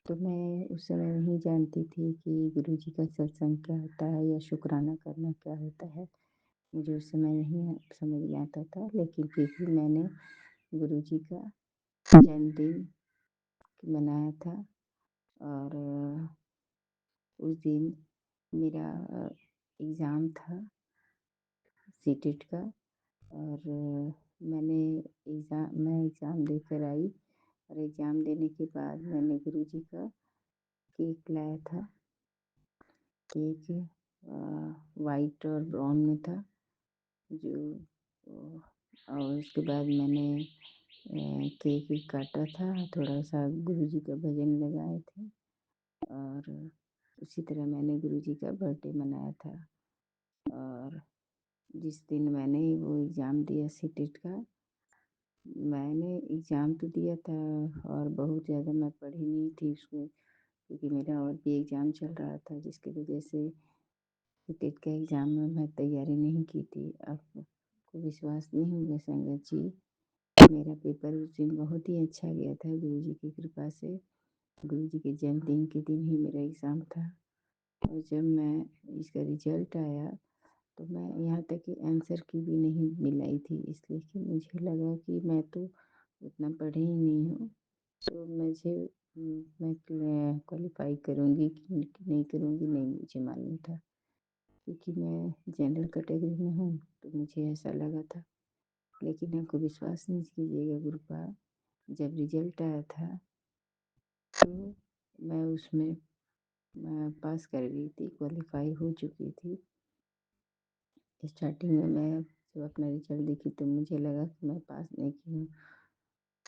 तो मैं उस समय नहीं जानती थी कि गुरुजी का सत्संग क्या होता है या शुक्राना करना क्या होता है। मुझे उस समय नहीं समझ में आता था, लेकिन फिर भी मैंने गुरुजी का जन्मदिन मनाया था। और उस दिन मेरा एग्ज़ाम था सीटेट का, और मैं एग्ज़ाम देकर आई, और एग्ज़ाम देने के बाद मैंने गुरुजी का केक लाया था। केक वाइट और ब्राउन में था जो, और उसके बाद मैंने केक काटा था, थोड़ा सा गुरुजी का भजन लगाए थे, और उसी तरह मैंने गुरुजी का बर्थडे मनाया था। और जिस दिन मैंने वो एग्ज़ाम दिया सीटेट का, मैंने एग्ज़ाम तो दिया था और बहुत ज़्यादा मैं पढ़ी नहीं थी उसमें, क्योंकि मेरा और भी एग्ज़ाम चल रहा था, जिसकी वजह से सीटेट के एग्ज़ाम में मैं तैयारी नहीं की थी। आपको विश्वास नहीं होगा संगत जी, मेरा पेपर उस दिन बहुत ही अच्छा गया था गुरुजी की कृपा से। गुरुजी के जन्मदिन के दिन ही मेरा एग्ज़ाम था, और जब मैं इसका रिजल्ट आया तो मैं यहाँ तक कि आंसर की भी नहीं मिलाई थी, इसलिए कि मुझे लगा कि मैं तो उतना पढ़ी ही नहीं हूँ, तो मैं क्वालिफाई करूँगी कि नहीं करूँगी नहीं मुझे मालूम था, क्योंकि मैं जनरल कैटेगरी में हूँ, तो मुझे ऐसा लगा था। लेकिन आपको विश्वास नहीं कीजिएगा गुरुपा, जब रिजल्ट आया था तो मैं उसमें पास कर गई थी, क्वालिफाई हो चुकी थी। स्टार्टिंग में मैं जब अपना रिजल्ट देखी तो मुझे लगा कि मैं पास नहीं की हूँ,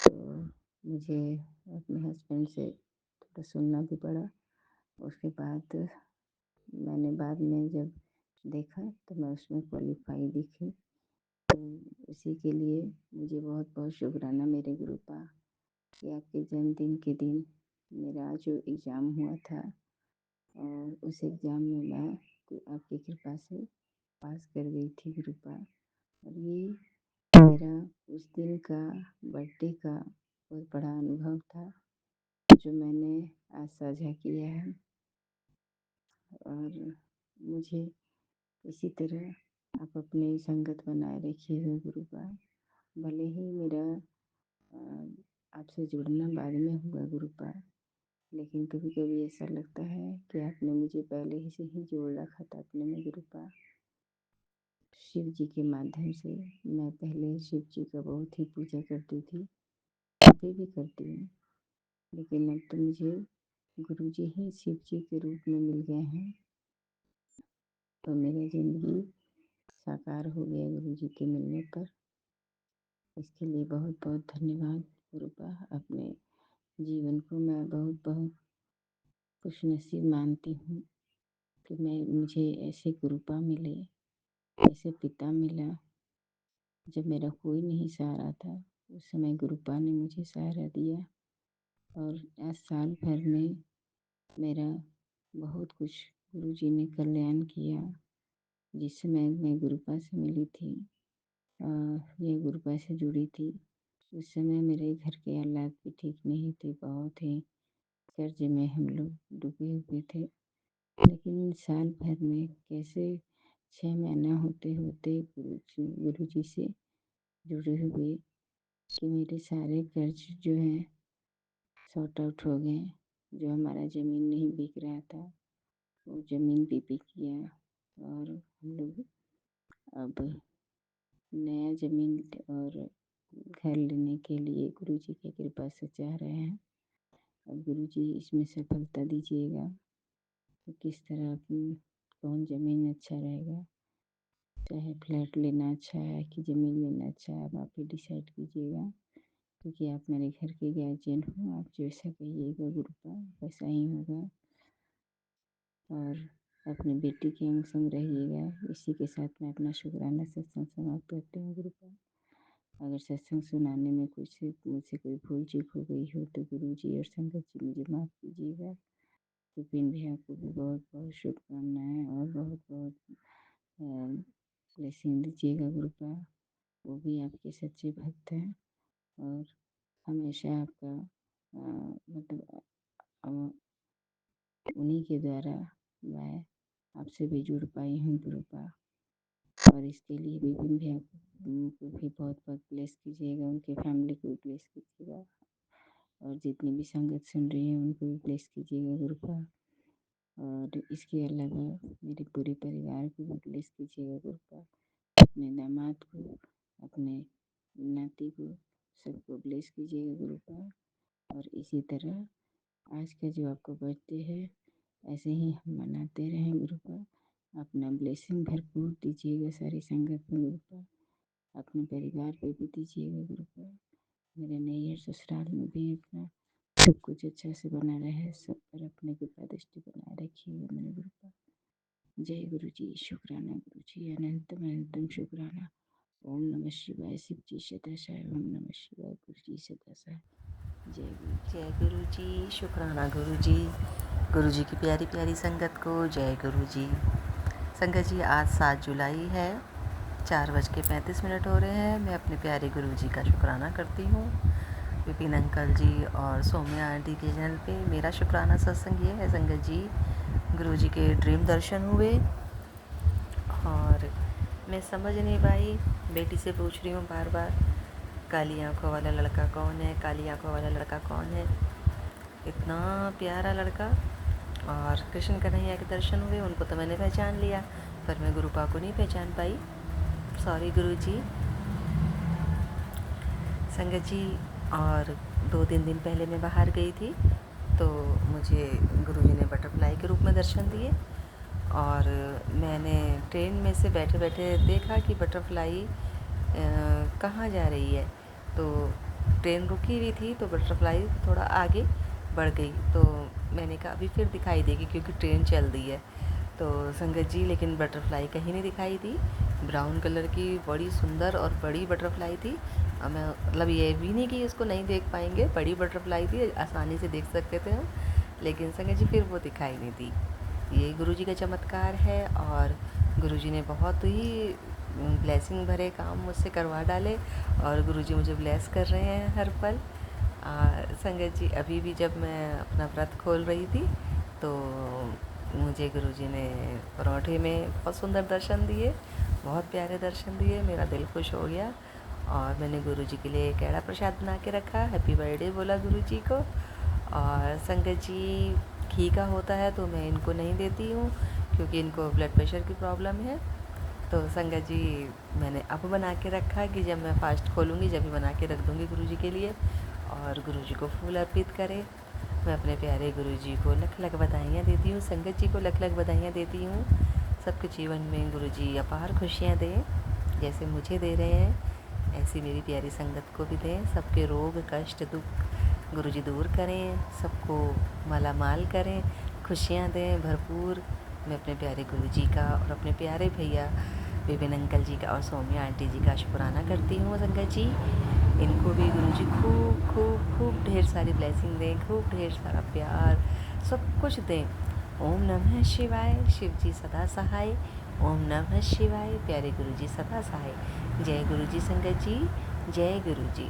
तो मुझे अपने हस्बैंड से थोड़ा सुनना भी पड़ा। उसके बाद मैंने बाद में जब देखा तो मैं उसमें क्वालिफाई दिखी, तो उसी के लिए मुझे बहुत बहुत शुक्राना मेरे गुरुपा कि आपके जन्मदिन के दिन मेरा जो एग्ज़ाम हुआ था, और उस एग्ज़ाम में मैं आपकी कृपा से पास कर गई थी गुरुपा। और ये मेरा उस दिन का बर्थडे का बहुत बड़ा अनुभव था जो मैंने आज साझा किया है। और मुझे इसी तरह आप अपनी संगत बनाए रखिएगा गुरुपा। भले ही मेरा आपसे जुड़ना बाद में हुआ गुरुपा, लेकिन कभी कभी ऐसा लगता है कि आपने मुझे पहले ही से ही जोड़ रखा था अपने में गुरुपा। शिव जी के माध्यम से मैं पहले शिव जी का बहुत ही पूजा करती थी, अभी भी करती हूँ, लेकिन अब तो मुझे गुरु जी ही शिव जी के रूप में मिल गए हैं, तो मेरी ज़िंदगी साकार हो गया गुरु जी के मिलने पर। इसके लिए बहुत बहुत धन्यवाद गुरुपा। अपने जीवन को मैं बहुत बहुत खुशनसीब मानती हूँ कि मुझे ऐसे गुरुपा मिले, ऐसे पिता मिला। जब मेरा कोई नहीं सहारा था उस समय गुरुपा ने मुझे सहारा दिया, और आज साल भर में मेरा बहुत कुछ गुरुजी ने कल्याण किया। जिस समय मैं गुरुपा से मिली थी, ये गुरुपा से जुड़ी थी, उस समय मेरे घर के हालात भी ठीक नहीं थे, बहुत ही कर्ज में हम लोग डूबे हुए थे। लेकिन साल भर में कैसे 6 महीना होते होते गुरुजी से जुड़े हुए कि मेरे सारे कर्ज जो हैं सॉर्ट आउट हो गए। जो हमारा ज़मीन नहीं बिक रहा था वो ज़मीन भी बिक गया, और हम लोग अब नया ज़मीन और घर लेने के लिए गुरुजी की कृपा से चाह रहे हैं। अब गुरुजी इसमें सफलता दीजिएगा, तो किस तरह कौन ज़मीन अच्छा रहेगा। चाहे फ्लैट लेना अच्छा है कि ज़मीन लेना अच्छा है, अब आप ही डिसाइड कीजिएगा, क्योंकि आप मेरे घर के गार्जियन हो। आप जैसा कहिएगा गुरुपा वैसा ही होगा। और अपनी बेटी के अंग संग रहिएगा। इसी के साथ मैं अपना शुक्राना सत्संग समाप्त करती हूँ गुरुपा। अगर सत्संग सुनाने में कुछ मुझसे कोई भूल चूक हो गई हो तो गुरु जी और संगत जी मुझे माफ़ कीजिएगा। विपिन भैया को भी बहुत बहुत शुभकामनाएँ और बहुत बहुत ब्लेसिंग दीजिएगा गुरुपा। वो भी आपके सच्चे भक्त हैं और हमेशा आपका मतलब उन्हीं के द्वारा मैं आपसे भी जुड़ पाई हूँ गुरुपा। और इसके लिए विपिन भैया को भी बहुत बहुत ब्लेस कीजिएगा, उनके फैमिली को भी ब्लेस कीजिएगा और जितनी भी संगत सुन रही है उनको भी ब्लेस कीजिएगा गुरुपा। और इसके अलावा मेरे पूरे परिवार को भी ब्लेस कीजिएगा गुरुपा। अपने दामाद को, अपने नाती को, सबको ब्लेस कीजिएगा गुरुपा। और इसी तरह आज का जो आपका बर्थडे है ऐसे ही हम मनाते रहें गुरुपा। अपना ब्लेसिंग भरपूर दीजिएगा सारी संगत में गुरुपा। अपने परिवार पे भी दीजिएगा गुरुपा। मेरे नैहर ससुराल में भी अपना सब कुछ अच्छा से बना रहे, सब पर अपने कृपा दृष्टि बनाए रखिएगा मेरे गुरुपा। जय गुरु जी। शुक्राना गुरु जी। अनंतम अनंतम शुक्राना। ओम नमः शिवाय। शिव जी सदा साय। ओम नमः शिवाय। गुरु जी सदा साय। जय गुरु जी। शुक्राना गुरु जी। गुरु जी की प्यारी प्यारी संगत को जय गुरु जी। संगत जी आज 7 जुलाई है, 4:35 हो रहे हैं। मैं अपने प्यारे गुरु जी का शुक्राना करती हूँ। विपिन अंकल जी और सौम्या आंटी के चैनल पे मेरा शुक्राना सत्संग ये है संगत जी। गुरु जी के ड्रीम दर्शन हुए और मैं समझ नहीं पाई, बेटी से पूछ रही हूँ बार बार काली आंखों वाला लड़का कौन है, काली आंखों वाला लड़का कौन है। इतना प्यारा लड़का। और कृष्ण कन्हैया के दर्शन हुए, उनको तो मैंने पहचान लिया पर मैं गुरुपा को नहीं पहचान पाई। सॉरी गुरु जी। संगत जी और 2-3 दिन पहले मैं बाहर गई थी तो मुझे गुरुजी ने बटरफ्लाई के रूप में दर्शन दिए और मैंने ट्रेन में से बैठे बैठे देखा कि बटरफ्लाई कहाँ जा रही है। तो ट्रेन रुकी हुई थी तो बटरफ्लाई थोड़ा आगे बढ़ गई तो मैंने कहा अभी फिर दिखाई देगी क्योंकि ट्रेन चल रही है। तो संगत जी लेकिन बटरफ्लाई कहीं नहीं दिखाई दी। ब्राउन कलर की बड़ी सुंदर और बड़ी बटरफ्लाई थी। मैं मतलब ये भी नहीं कि इसको नहीं देख पाएंगे, बड़ी बटरफ्लाई थी, आसानी से देख सकते थे हम, लेकिन संगत जी फिर वो दिखाई नहीं दी। ये गुरुजी का चमत्कार है और गुरुजी ने बहुत ही ब्लेसिंग भरे काम मुझसे करवा डाले और गुरुजी मुझे ब्लेस कर रहे हैं हर पल। संगत जी अभी भी जब मैं अपना व्रत खोल रही थी तो मुझे गुरुजी ने परौठे में बहुत सुंदर दर्शन दिए, बहुत प्यारे दर्शन दिए। मेरा दिल खुश हो गया और मैंने गुरुजी के लिए कैड़ा प्रसाद बना के रखा, हैप्पी बर्थडे बोला गुरुजी को। और संगत जी घी का होता है तो मैं इनको नहीं देती हूँ क्योंकि इनको ब्लड प्रेशर की प्रॉब्लम है। तो संगत जी मैंने अब बना के रखा कि जब मैं फास्ट खोलूँगी जब भी बना के रख दूँगी गुरुजी के लिए और गुरुजी को फूल अर्पित करें। मैं अपने प्यारे गुरुजी को लख लख बधाइयाँ देती हूँ, संगत जी को लख लख बधाइयाँ देती हूँ। सबके जीवन में गुरुजी अपार खुशियाँ दें, जैसे मुझे दे रहे हैं ऐसी मेरी प्यारी संगत को भी दें। सबके रोग कष्ट दुख गुरुजी दूर करें, सबको मालामाल करें, खुशियाँ दें भरपूर। मैं अपने प्यारे गुरुजी का और अपने प्यारे भैया विपिन अंकल जी का और सौम्या आंटी जी का शुक्राना करती हूँ संगत जी। इनको भी गुरुजी खूब खूब खूब ढेर सारी ब्लेसिंग दें, खूब ढेर सारा प्यार, सब कुछ दें। ओम नमः शिवाय। शिव जी सदा सहाय। ओम नमः शिवाय। प्यारे गुरुजी सदा सहाय। जय गुरुजी संगत जी, जय गुरुजी।